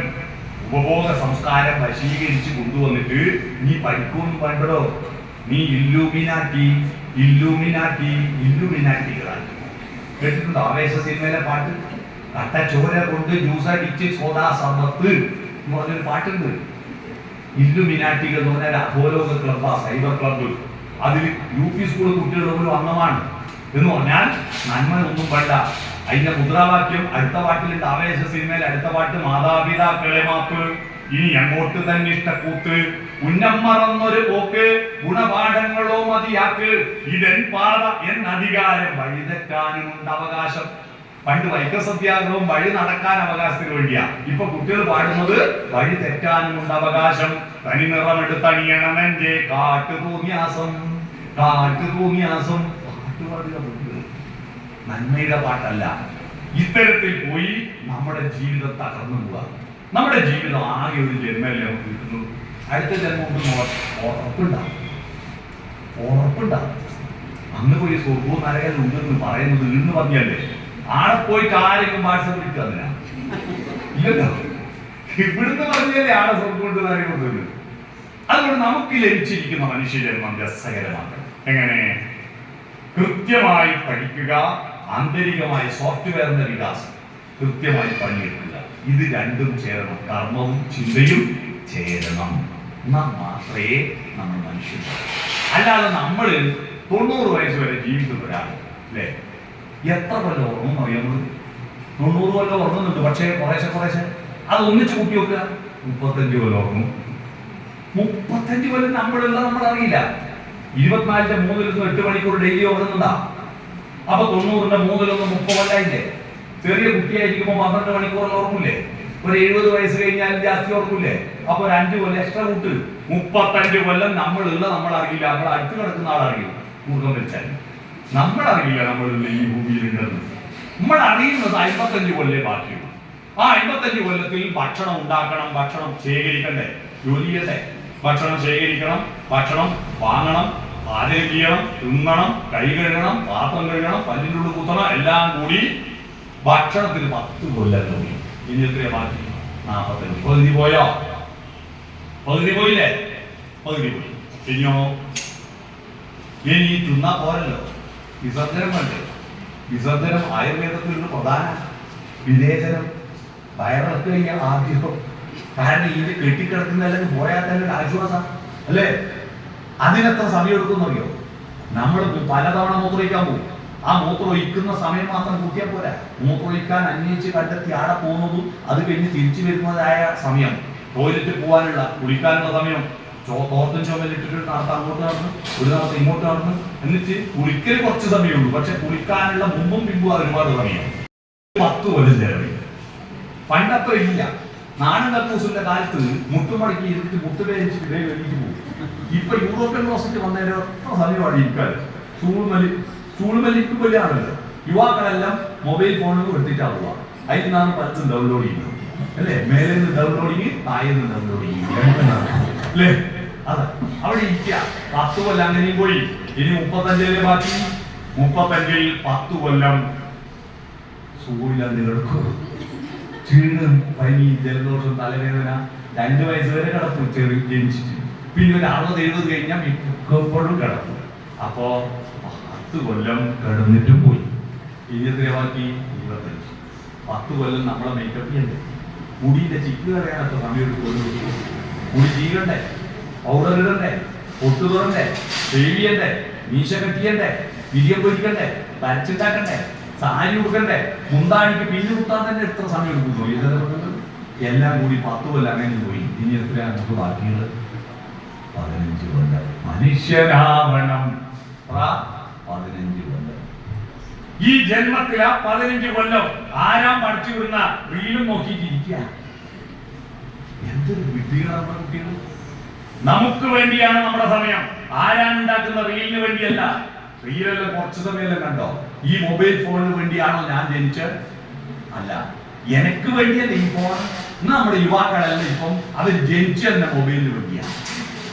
ഉപഭോഗ സംസ്കാരം വശീകരിച്ച് കൊണ്ടുവന്നിട്ട് നീ പഠിക്കൊന്നും വേണ്ടടോ, നീ ഇല്ലുമിനാറ്റികളാണ്. കേട്ടിട്ടുണ്ടോ? ആവേശ സിനിമയിലെ പാട്ട്? കട്ട ചോര കൊണ്ട് ജ്യൂസ് അടിച്ച് സോഡാ സമ്പത്ത് എന്ന് പറഞ്ഞൊരു പാട്ടുണ്ട്. ഇല്ലുമിനാറ്റികൾ എന്ന് പറഞ്ഞാൽ അധോലോക ക്ലബ്ബാ, സൈബർ ക്ലബ്ബ്. അതിൽ UP സ്കൂൾ കുട്ടികളുടെ പോലും അംഗമാണ്. എന്ന് പറഞ്ഞാൽ നന്മ ഒന്നും വേണ്ട. അതിന്റെ മുദ്രാവാക്യം അടുത്ത പാട്ടിലുണ്ട്. ആവേശ സിനിമയിൽ അടുത്ത പാട്ട് മാതാപിതാക്കളെ മാപ്പ്, ഇനി അങ്ങോട്ട് തന്നെ ഇഷ്ടക്കൂത്ത്, ഉന്നം മറന്നൊരു പോക്ക്, ഗുണപാഠങ്ങളോ മതിയാക്ക്, ഇതൻ പാത എന്നധികാരം, വഴിതെറ്റാനുമുണ്ട് അവകാശം. പണ്ട് വൈക്കം സത്യാഗ്രഹവും വഴി നടക്കാൻ അവകാശത്തിന് വേണ്ടിയാ. ഇപ്പൊ കുട്ടികൾ പാടുന്നത് വഴി തെറ്റാനുമുണ്ട് അവകാശം, തനി നിറമെടുത്തണിയണമെന്റെ കാട്ടുതൂമ്യാസം. പാട്ടുപാടുക നന്മയുടെ പാട്ടല്ല. ഇത്തരത്തിൽ പോയി നമ്മുടെ ജീവിതം തകർന്നു പോവുക. നമ്മുടെ ജീവിതം ആകെ ഒരു ജന്മല്ലേ നമുക്ക് കിട്ടുന്നു. അടുത്ത ജന്മം ഉറപ്പുണ്ടാവും. അന്ന് പോയി സ്വർഗവും നരകം ഉണ്ടെന്ന് പറയുന്നത് ഇന്ന് പറഞ്ഞല്ലേ? ആടെ പോയിട്ട് ആരെങ്കിലും വാട്സപ്പ് വിളിക്കുക അതിനാ ഇല്ലല്ലോ. ഇവിടുന്ന് പറഞ്ഞല്ലേ ആടെ സ്വർഗം കൊണ്ട് നരകം. അതുകൊണ്ട് നമുക്ക് ലഭിച്ചിരിക്കുന്ന മനുഷ്യജന്മം രസകരമാക്കണം. എങ്ങനെ? കൃത്യമായി പഠിക്കുക, ആന്തരികമായ സോഫ്റ്റ്വെയറിന്റെ വികാസം, കൃത്യമായി പണിയെടുക്കുക. ഇത് രണ്ടും ചേരണം. കർമ്മവും ചിന്തയും ചേരണം. എന്നാൽ മാത്രമേ നമ്മൾ മനുഷ്യൻ. അല്ലാതെ നമ്മൾ 90 വയസ്സ് വരെ ജീവിക്കുന്നവരാണ് അല്ലേ? എത്ര കൊല്ലം ഉറങ്ങും അറിയാമോ? 90 കൊല്ലം ഉറങ്ങുന്നുണ്ട്. പക്ഷേ കുറേശ്ശെ അത് ഒന്നിച്ച് കൂട്ടി വെക്കുക. 35 കൊല്ലം ഉറങ്ങും. 35 കൊല്ലം നമ്മളറിയില്ല. 24-ന്റെ 3-8 മണിക്കൂർ ഡെയിലി ഉറങ്ങുന്നുണ്ടാ. അപ്പൊ 90-ന്റെ 3-1 30 കൊല്ലായില്ലേ? ചെറിയ കുട്ടിയായിരിക്കുമ്പോൾ 12 മണിക്കൂറിൽ ഉറങ്ങില്ലേ? ഒരു 70 വയസ്സ് കഴിഞ്ഞാലും ജാസ്തി ഓർക്കൂലേ? അപ്പൊ ഒരു 5 കൊല്ലം എക്സ്ട്രാ കൂട്ട്. 35 കൊല്ലം നമ്മളുള്ള നമ്മളറിയില്ല, നമ്മൾ അടുത്ത് കിടക്കുന്ന ആളറിയില്ല. കൂർക്കം വെച്ചാൽ നമ്മളറിയില്ല നമ്മളുള്ള ഈ ഭൂമിയിലുണ്ടെന്ന്. നമ്മൾ അറിയുന്നത് 55 കൊല്ലേ ബാക്കിയുള്ളൂ. ആ 55 കൊല്ലത്തിൽ ഭക്ഷണം ഉണ്ടാക്കണം, ഭക്ഷണം ശേഖരിക്കണ്ടേ, ജോലി ചെയ്യണ്ടേ, ഭക്ഷണം ശേഖരിക്കണം, ഭക്ഷണം വാങ്ങണം, പാചകം ചെയ്യണം, തിന്നണം, കൈ കഴുകണം, പാത്രം കഴുകണം, പല്ലിനുള്ളിൽ കുത്തണം, എല്ലാം കൂടി ഭക്ഷണത്തിന് 10 കൊല്ലം തോന്നി. ഇനി എത്രയാ ബാക്കി? 45. പകുതി പോയോ? പകുതി പോയില്ലേ? പകുതി പോയി. ഇനിയോ? ഇനി തിന്നാ പോരല്ലോ, വിസർജനം വേണ്ടേ? വിസർജനം ആയുർവേദത്തിൽ ഒരു പ്രധാന വിവേചനം. വയറിളക്ക് കഴിഞ്ഞാൽ ആദ്യം, കാരണം ഇത് കെട്ടിക്കിടക്കുന്നതെല്ലാം പോയാൽ തന്നെ ഒരു ആശ്വാസം അല്ലേ? അതിനെത്ര സമയം എടുക്കുന്നറിയോ? നമ്മൾ പലതവണ മൂത്രമൊഴിക്കാൻ പോകും. ആ മൂത്രമൊഴിക്കുന്ന സമയം മാത്രം കൂട്ടിയാൽ പോരാ. മൂത്രമൊഴിക്കാൻ അന്വേഷിച്ച് കണ്ടെത്തി ആടെ പോകുന്നതും അത് കഴിഞ്ഞ് തിരിച്ചു വരുന്നതായ സമയം, ടോയ്ലറ്റിൽ പോകാനുള്ള, കുളിക്കാനുള്ള സമയം, തോർത്തും ചുമലിട്ടിട്ട് നടത്താൻ അങ്ങോട്ട് നടന്നു, ഒരു നടത്ത് ഇങ്ങോട്ട് നടന്നു, എന്നിട്ട് കുളിക്കൽ കുറച്ച് സമയമുള്ളൂ. പക്ഷെ കുളിക്കാനുള്ള മുമ്പും പിമ്പും ഒരുപാട് സമയം. 10 കൊല്ലം ചെലവില്ല. പണ്ടത്ര ഇല്ല. നാടൻ കക്കൂസിന്റെ കാലത്ത് മുട്ടുമടക്കി ഇരുന്നിട്ട് മുട്ടുവേദിച്ചിട്ട് വെളിയിലേക്ക് പോകും. ഇപ്പൊ യൂറോപ്യൻ ക്ലോസറ്റ് വന്നതിന് എത്ര സമയമാണ് ഇരിക്കാൻ. ചൂടുമല്ലിക്കുമ്പോഴാണല്ലോ യുവാക്കളെല്ലാം മൊബൈൽ ഫോണിൽ എടുത്തിട്ടാവുക. അതിൽ നിന്നാണ് പലതും ഡൗൺലോഡ് ചെയ്യുന്നത് അല്ലേ? മേലെ നിന്ന് ഡൗൺലോഡിങ്, താഴെ നിന്ന് ഡൗൺലോഡിങ് അല്ലേ? അതെ, അവിടെ ഇരിക്കുക. 10 കൊല്ലം അങ്ങനെയും പോയി. ഇനി 35 ബാക്കി. 35-ൽ 10 കൊല്ലം സൂര്യൻ കിടക്കും. ക്ഷീണം, പനി, ജലദോഷം, തലവേദന. 2 വയസ്സ് വരെ കിടക്കും ജനിച്ചിട്ട്. പിന്നെ ഒരു 60-70 കഴിഞ്ഞാൽ മിക്കപ്പോഴും കിടക്കും. അപ്പോ 10 കൊല്ലം കിടന്നിട്ടും പോയി. ഇനി എത്ര ബാക്കി? 25. 10 കൊല്ലം നമ്മളെ മേക്കപ്പ് ചെയ്യണ്ടേ? മുടിയുടെ ചിക്ക് കറിയാനൊക്കെ സമയം എടുക്കും. മുടി ചീകണ്ടേ, പൗഡർ ഇടണ്ടേ, പൊട്ടു തുറണ്ടേ, ഷേവ് ചെയ്യണ്ടേ, മീശ കെട്ടിയണ്ടേ, പിരിയം പൊരിക്കണ്ടേ, വരച്ചുണ്ടാക്കണ്ടേ, സാരി ഉടുക്കണ്ടേ, മുന്താണിക്ക് പിന്നു കുത്താൻ തന്നെ എത്ര സമയം എടുക്കുന്നു? എല്ലാം കൂടി 10 കൊല്ലം അങ്ങനെ പോയി. ഇനി എത്രയാണ് നമുക്ക് ബാക്കിയുള്ളത്? 15 കൊല്ലം. മനുഷ്യനാവണം 15 കൊല്ലം. ഈ ജന്മത്തില 15 കൊല്ലം ആരാം പഠിച്ചു വിടുന്ന റീലും നോക്കിയിട്ടിരിക്കുക. എന്തൊരു വിഡ്ഢികളാണ് നമ്മുടെ കുട്ടികൾ. നമുക്ക് വേണ്ടിയാണ് നമ്മുടെ സമയം. ആരാണ് ഉണ്ടാക്കുന്ന റീലിന് വേണ്ടിയല്ല. റീലെല്ലാം കുറച്ച് സമയമെല്ലാം കണ്ടോ? ഈ മൊബൈൽ ഫോണിന് വേണ്ടിയാണോ ഞാൻ ജനിച്ചത്? അല്ല, എനിക്ക് വേണ്ടിയല്ല ഈ ഫോൺ. നമ്മുടെ യുവാക്കളെല്ലാം ഇപ്പം അവർ ജനിച്ചു തന്നെ മൊബൈലിന് വേണ്ടിയാണ്.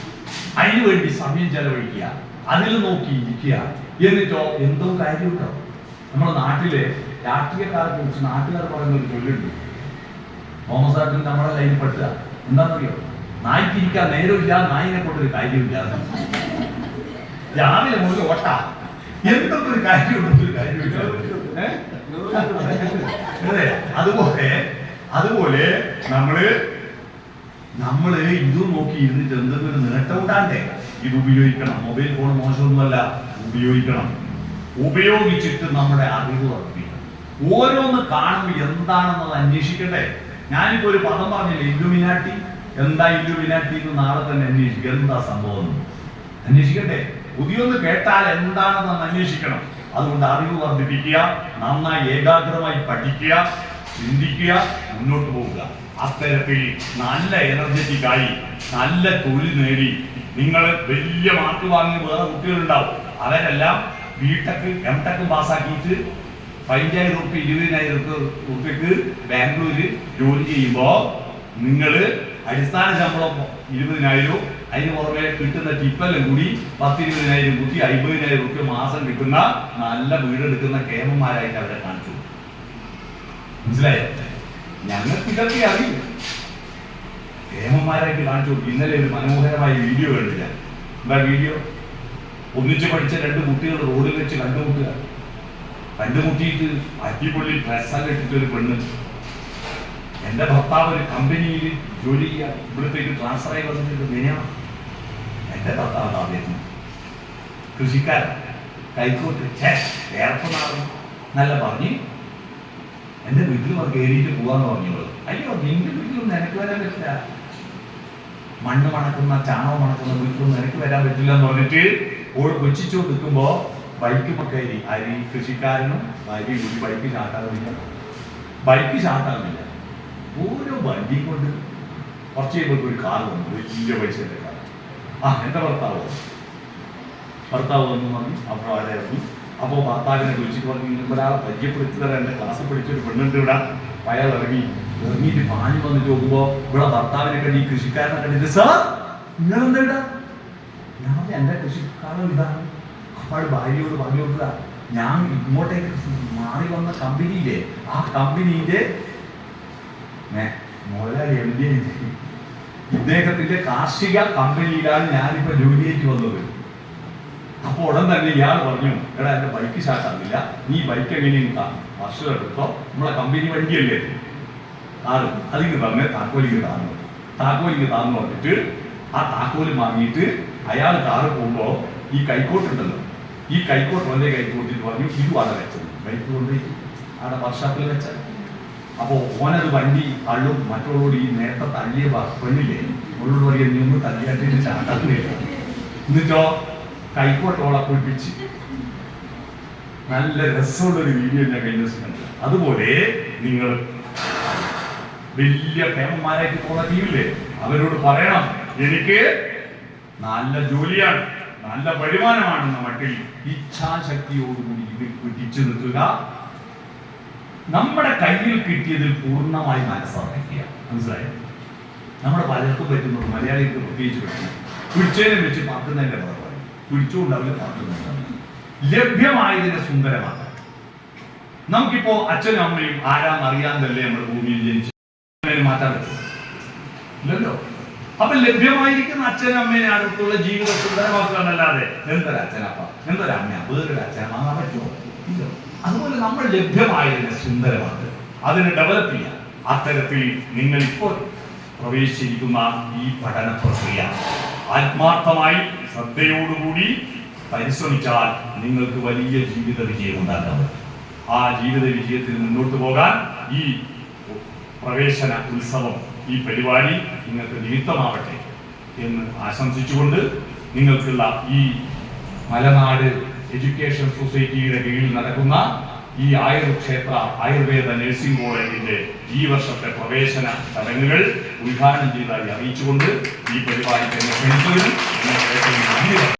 അതിനു വേണ്ടി സമയം ചെലവഴിക്കുക, അതിൽ നോക്കി ഇരിക്കുക. എന്നിട്ടോ എന്തോ കാര്യമുണ്ടോ? നമ്മുടെ നാട്ടിലെ രാഷ്ട്രീയക്കാരെ കുറിച്ച് നാട്ടുകാർ പറയുന്ന ഒരു ചൊല്ലുണ്ട്. തോമസ് ആട്ടിന് നമ്മുടെ ലൈനിൽ പെട്ടുക. എന്താണെന്നറിയോ? നായ്ക്ക് ഇരിക്കാൻ നേരമില്ല, നായിനെ കൊണ്ടൊരു കാര്യമില്ല. രാവിലെ മുതൽ ഓട്ട, എന്തൊക്കെ ഒരു കാര്യമുണ്ടൊരു കാര്യമില്ല. അതുപോലെ നമ്മള് ഇത് നോക്കി ഇരുന്നിട്ട് എന്തെങ്കിലും നേട്ടം ഉണ്ടാണ്ടേ? ഇത് ഉപയോഗിക്കണം. മൊബൈൽ ഫോൺ മോശമൊന്നുമല്ല, ഉപയോഗിക്കണം. ഉപയോഗിച്ചിട്ട് നമ്മുടെ അറിവ് വർദ്ധിക്കണം. ഓരോന്ന് കാണുമ്പോൾ എന്താണെന്നത് അന്വേഷിക്കണ്ടേ? ഞാനിപ്പോ ഒരു പദം പറഞ്ഞില്ലേ, ഇല്ലുമിനാട്ടി. എന്താ ഇല്ലുമിനാട്ടി എന്ന് നാളെ തന്നെ അന്വേഷിക്കുക. എന്താ സംഭവം അന്വേഷിക്കണ്ടേ? പുതിയൊന്ന് കേട്ടാൽ എന്താണെന്ന് അന്വേഷിക്കണം. അതുകൊണ്ട് അറിവ് വർദ്ധിപ്പിക്കുക, നന്നായി ഏകാഗ്രമായി പഠിക്കുക, ചിന്തിക്കുക, മുന്നോട്ട് പോവുക. അത്തരത്തിൽ നല്ല എനർജറ്റിക് ആയി നല്ല തൊഴിൽ നേടി നിങ്ങൾ വലിയ മാർക്ക് വാങ്ങി വേറെ കുട്ടികളുണ്ടാവും. അവരെല്ലാം ബിടെക് എംടെക് പാസ്സാക്കിയിട്ട് 15,000 റുപ്യ 20,000 റുപ്യക്ക് ബാംഗ്ലൂര് ജോലി ചെയ്യുമ്പോൾ നിങ്ങൾ അടിസ്ഥാന ശമ്പളം 20,000, അതിന് പുറമെ കിട്ടുന്ന ടിപ്പെല്ലാം കൂടി 10-20,000 കൂട്ടി 50,000 റുപ്യ മാസം കിട്ടുന്ന നല്ല വീടെടുക്കുന്ന കേമന്മാരായിട്ട് അവരെ കാണിച്ചു. മനസ്സിലായോ? ഞങ്ങൾക്ക് ഇതൊക്കെ അറിയില്ല. കേമന്മാരായിട്ട് കാണിച്ചു. ഇന്നലെ ഒരു മനോഹരമായ വീഡിയോ കണ്ടില്ല. എന്താ വീഡിയോ? ഒന്നിച്ച് പഠിച്ച 2 കുട്ടികൾ റോഡിൽ വെച്ച് കണ്ടുമുട്ടിയിട്ട് അടിപൊളി ഡ്രസ്സെല്ലാം ഇട്ടിട്ട് ഒരു പെണ്ണ്. എന്റെ ഭർത്താവ് ഒരു കമ്പനിയിൽ ജോലി ചെയ്യാൻ ഇവിടത്തേക്ക് ട്രാൻസ്ഫർ ആയി വന്നിട്ട് മെനയാണ്. എന്റെ ഭർത്താവ് ആദ്യം കൃഷിക്കാരൻ, കൈക്കോട്ട് ഏർപ്പനാറും നല്ല പറഞ്ഞ് എന്റെ വീട്ടിൽ കയറിയിട്ട് പോവാന്ന് പറഞ്ഞോളൂ. അയ്യോ, നിന്റെ വീട്ടിലൊന്നും എനിക്ക് വരാൻ പറ്റില്ല, മണ്ണ് മണക്കുന്ന ചാണകം മണക്കുന്ന വീട്ടിലൊന്നും എനിക്ക് വരാൻ പറ്റില്ല എന്ന് പറഞ്ഞിട്ട് ഓൾ കൊച്ചിച്ചോട്ട് നിൽക്കുമ്പോ ബൈക്ക് കയറി. കൃഷിക്കാരനും ഭാര്യയും കൂടി ബൈക്ക് ചാട്ടാകുന്നില്ല. ഓരോ വണ്ടിയും കൊണ്ട് കുറച്ച് കഴിയുമ്പോൾ ഒരു കാർ വന്നു, വലിയ പൈസയുടെ കാർ. എൻ്റെ ഭർത്താവ് വന്നു വന്നു. അപ്പോൾ അവിടെ ഇറങ്ങി. അപ്പോൾ ഭർത്താവിനെ വിളിച്ചിട്ട് പറഞ്ഞു, ഒരാളെ പരിചയപ്പെടുത്തി തരാൻ എൻ്റെ ക്ലാസ് പഠിച്ചൊരു പെണ്ണുണ്ട് ഇവിടെ. അയാൾ ഇറങ്ങിയിട്ട് പാഞ്ഞു വന്നിട്ട് നോക്കുമ്പോൾ ഇവിടെ ഭർത്താവിനെ കണ്ടി കൃഷിക്കാരനെ കണ്ടിട്ട്, സാർ നിങ്ങളെന്താ ഇടാ? ഞാൻ എൻ്റെ കൃഷിക്കാരൻ ഇതാണ്. അപ്പോൾ ഭാര്യയോട് പറഞ്ഞു കൊടുക്കുക, ഞാൻ ഇങ്ങോട്ടേക്ക് മാറി വന്ന കമ്പനിയിലെ ആ കമ്പനിയുടെ മുതലാളി MD ഇദ്ദേഹത്തിന്റെ കാർഷിക കമ്പനിയിലാണ് ഞാനിപ്പോ ജോലിയേറ്റ് വന്നത്. അപ്പൊ ഉടൻ തന്നെ ഇയാൾ പറഞ്ഞു, എടാ എന്റെ ബൈക്ക് സ്റ്റാർട്ടാകുന്നില്ല, നീ ബൈക്ക് എങ്ങനെയും വർഷം എടുത്തോ, നമ്മളെ കമ്പനി വണ്ടിയല്ലേ കാറ്, അതിന് തന്നെ താക്കോലിക്ക് താന്നു പറഞ്ഞിട്ട് ആ താക്കോല് വാങ്ങിയിട്ട് അയാൾ കാറ് പോകുമ്പോ ഈ കൈക്കോട്ടുണ്ടല്ലോ, ഈ കൈക്കോട്ട് വന്നേ കൈക്കോട്ടിട്ട് പറഞ്ഞു, ഇതുമാണ് വെച്ചത്. ബൈക്ക് കൊണ്ടുപോയി അവിടെ വർക്ക്ഷോപ്പിൽ വെച്ചത്. അപ്പോൾ ഓനത് വണ്ടി തള്ളും. മറ്റുള്ളവരോട് ഈ നേരത്തെ തള്ളിയ പെണ്ണില്ലേ ഉള്ളോട് പറയാ, നിന്ന് തള്ളിയാട്ടിട്ട് ചാട്ടാത്തില്ല. എന്നിട്ടോ കൈക്കോട്ടോളെ കുളിപ്പിച്ച് നല്ല രസമുള്ളൊരു വീഡിയോ ഞാൻ കഴിഞ്ഞ ദിവസം കണ്ടു. അതുപോലെ നിങ്ങൾ വലിയ ഫേമന്മാരായിട്ട് പോകുന്ന ടീമില്ലേ, അവരോട് പറയണം, എനിക്ക് നല്ല ജോലിയാണ്, നല്ല വരുമാനമാണെന്ന മട്ടിൽ ഇച്ഛാശക്തിയോടുകൂടി ഇത് പിടിച്ചു നിൽക്കുക. നമ്മുടെ കയ്യിൽ കിട്ടിയതിൽ പൂർണ്ണമായി മനസ്സറിയിക്കുക. മനസ്സിലായോ? നമ്മുടെ പലർക്കും പറ്റുന്നത്, മലയാളികൾക്ക് പ്രത്യേകിച്ച് പറ്റുന്നു, പിടിച്ചതിനെ വെച്ച് പാക്കുന്നതിന്റെ പദമാണ്. പിടിച്ചുകൊണ്ടവര് പാക്കുന്നുണ്ടാവും. ലഭ്യമായതിനെ സുന്ദരമാക്കാം. നമുക്കിപ്പോ അച്ഛനും അമ്മയും ആരാന്നറിയാന്നല്ലേ നമ്മുടെ ഭൂമിയിൽ ജനിച്ചു മാറ്റാൻ പറ്റും ഇല്ലല്ലോ. അപ്പൊ ലഭ്യമായിരിക്കുന്ന അച്ഛനും അമ്മേനെ അടുത്തുള്ള ജീവിതം സുന്ദരമാക്കുകയെന്നല്ലാതെ എന്തൊരു അച്ഛനപ്പ എന്തൊരു അമ്മ വേറൊരു അച്ഛൻ വാങ്ങാൻ പറ്റുമോ? ഇല്ലോ. അതുപോലെ നമ്മൾ ലഭ്യമായതിനെ സുന്ദരമാക്കുക, അതിനെ ഡെവലപ്പ് ചെയ്യുക. അത്തരത്തിൽ നിങ്ങൾ ഇപ്പോൾ പ്രവേശിച്ചിരിക്കുന്ന ഈ പഠന പ്രക്രിയ ആത്മാർത്ഥമായി ശ്രദ്ധയോടുകൂടി പരിശ്രമിച്ചാൽ നിങ്ങൾക്ക് വലിയ ജീവിത വിജയം ഉണ്ടാക്കാൻ പറ്റും. ആ ജീവിത വിജയത്തിൽ മുന്നോട്ട് പോകാൻ ഈ പ്രവേശന ഉത്സവം, ഈ പരിപാടി നിങ്ങൾക്ക് നിമിത്തമാവട്ടെ എന്ന് ആശംസിച്ചുകൊണ്ട് നിങ്ങൾക്കുള്ള ഈ മലനാട് എഡ്യൂക്കേഷൻ സൊസൈറ്റിയുടെ കീഴിൽ നടക്കുന്ന ഈ ക്ഷേത്ര ആയുർവേദ നഴ്സിംഗ് കോളേജിന്റെ ഈ വർഷത്തെ പ്രവേശന ചടങ്ങുകൾ ഉദ്ഘാടനം ചെയ്തതായി അറിയിച്ചുകൊണ്ട് ഈ പരിപാടിക്ക് എന്നെ ക്ഷണിച്ചതിനും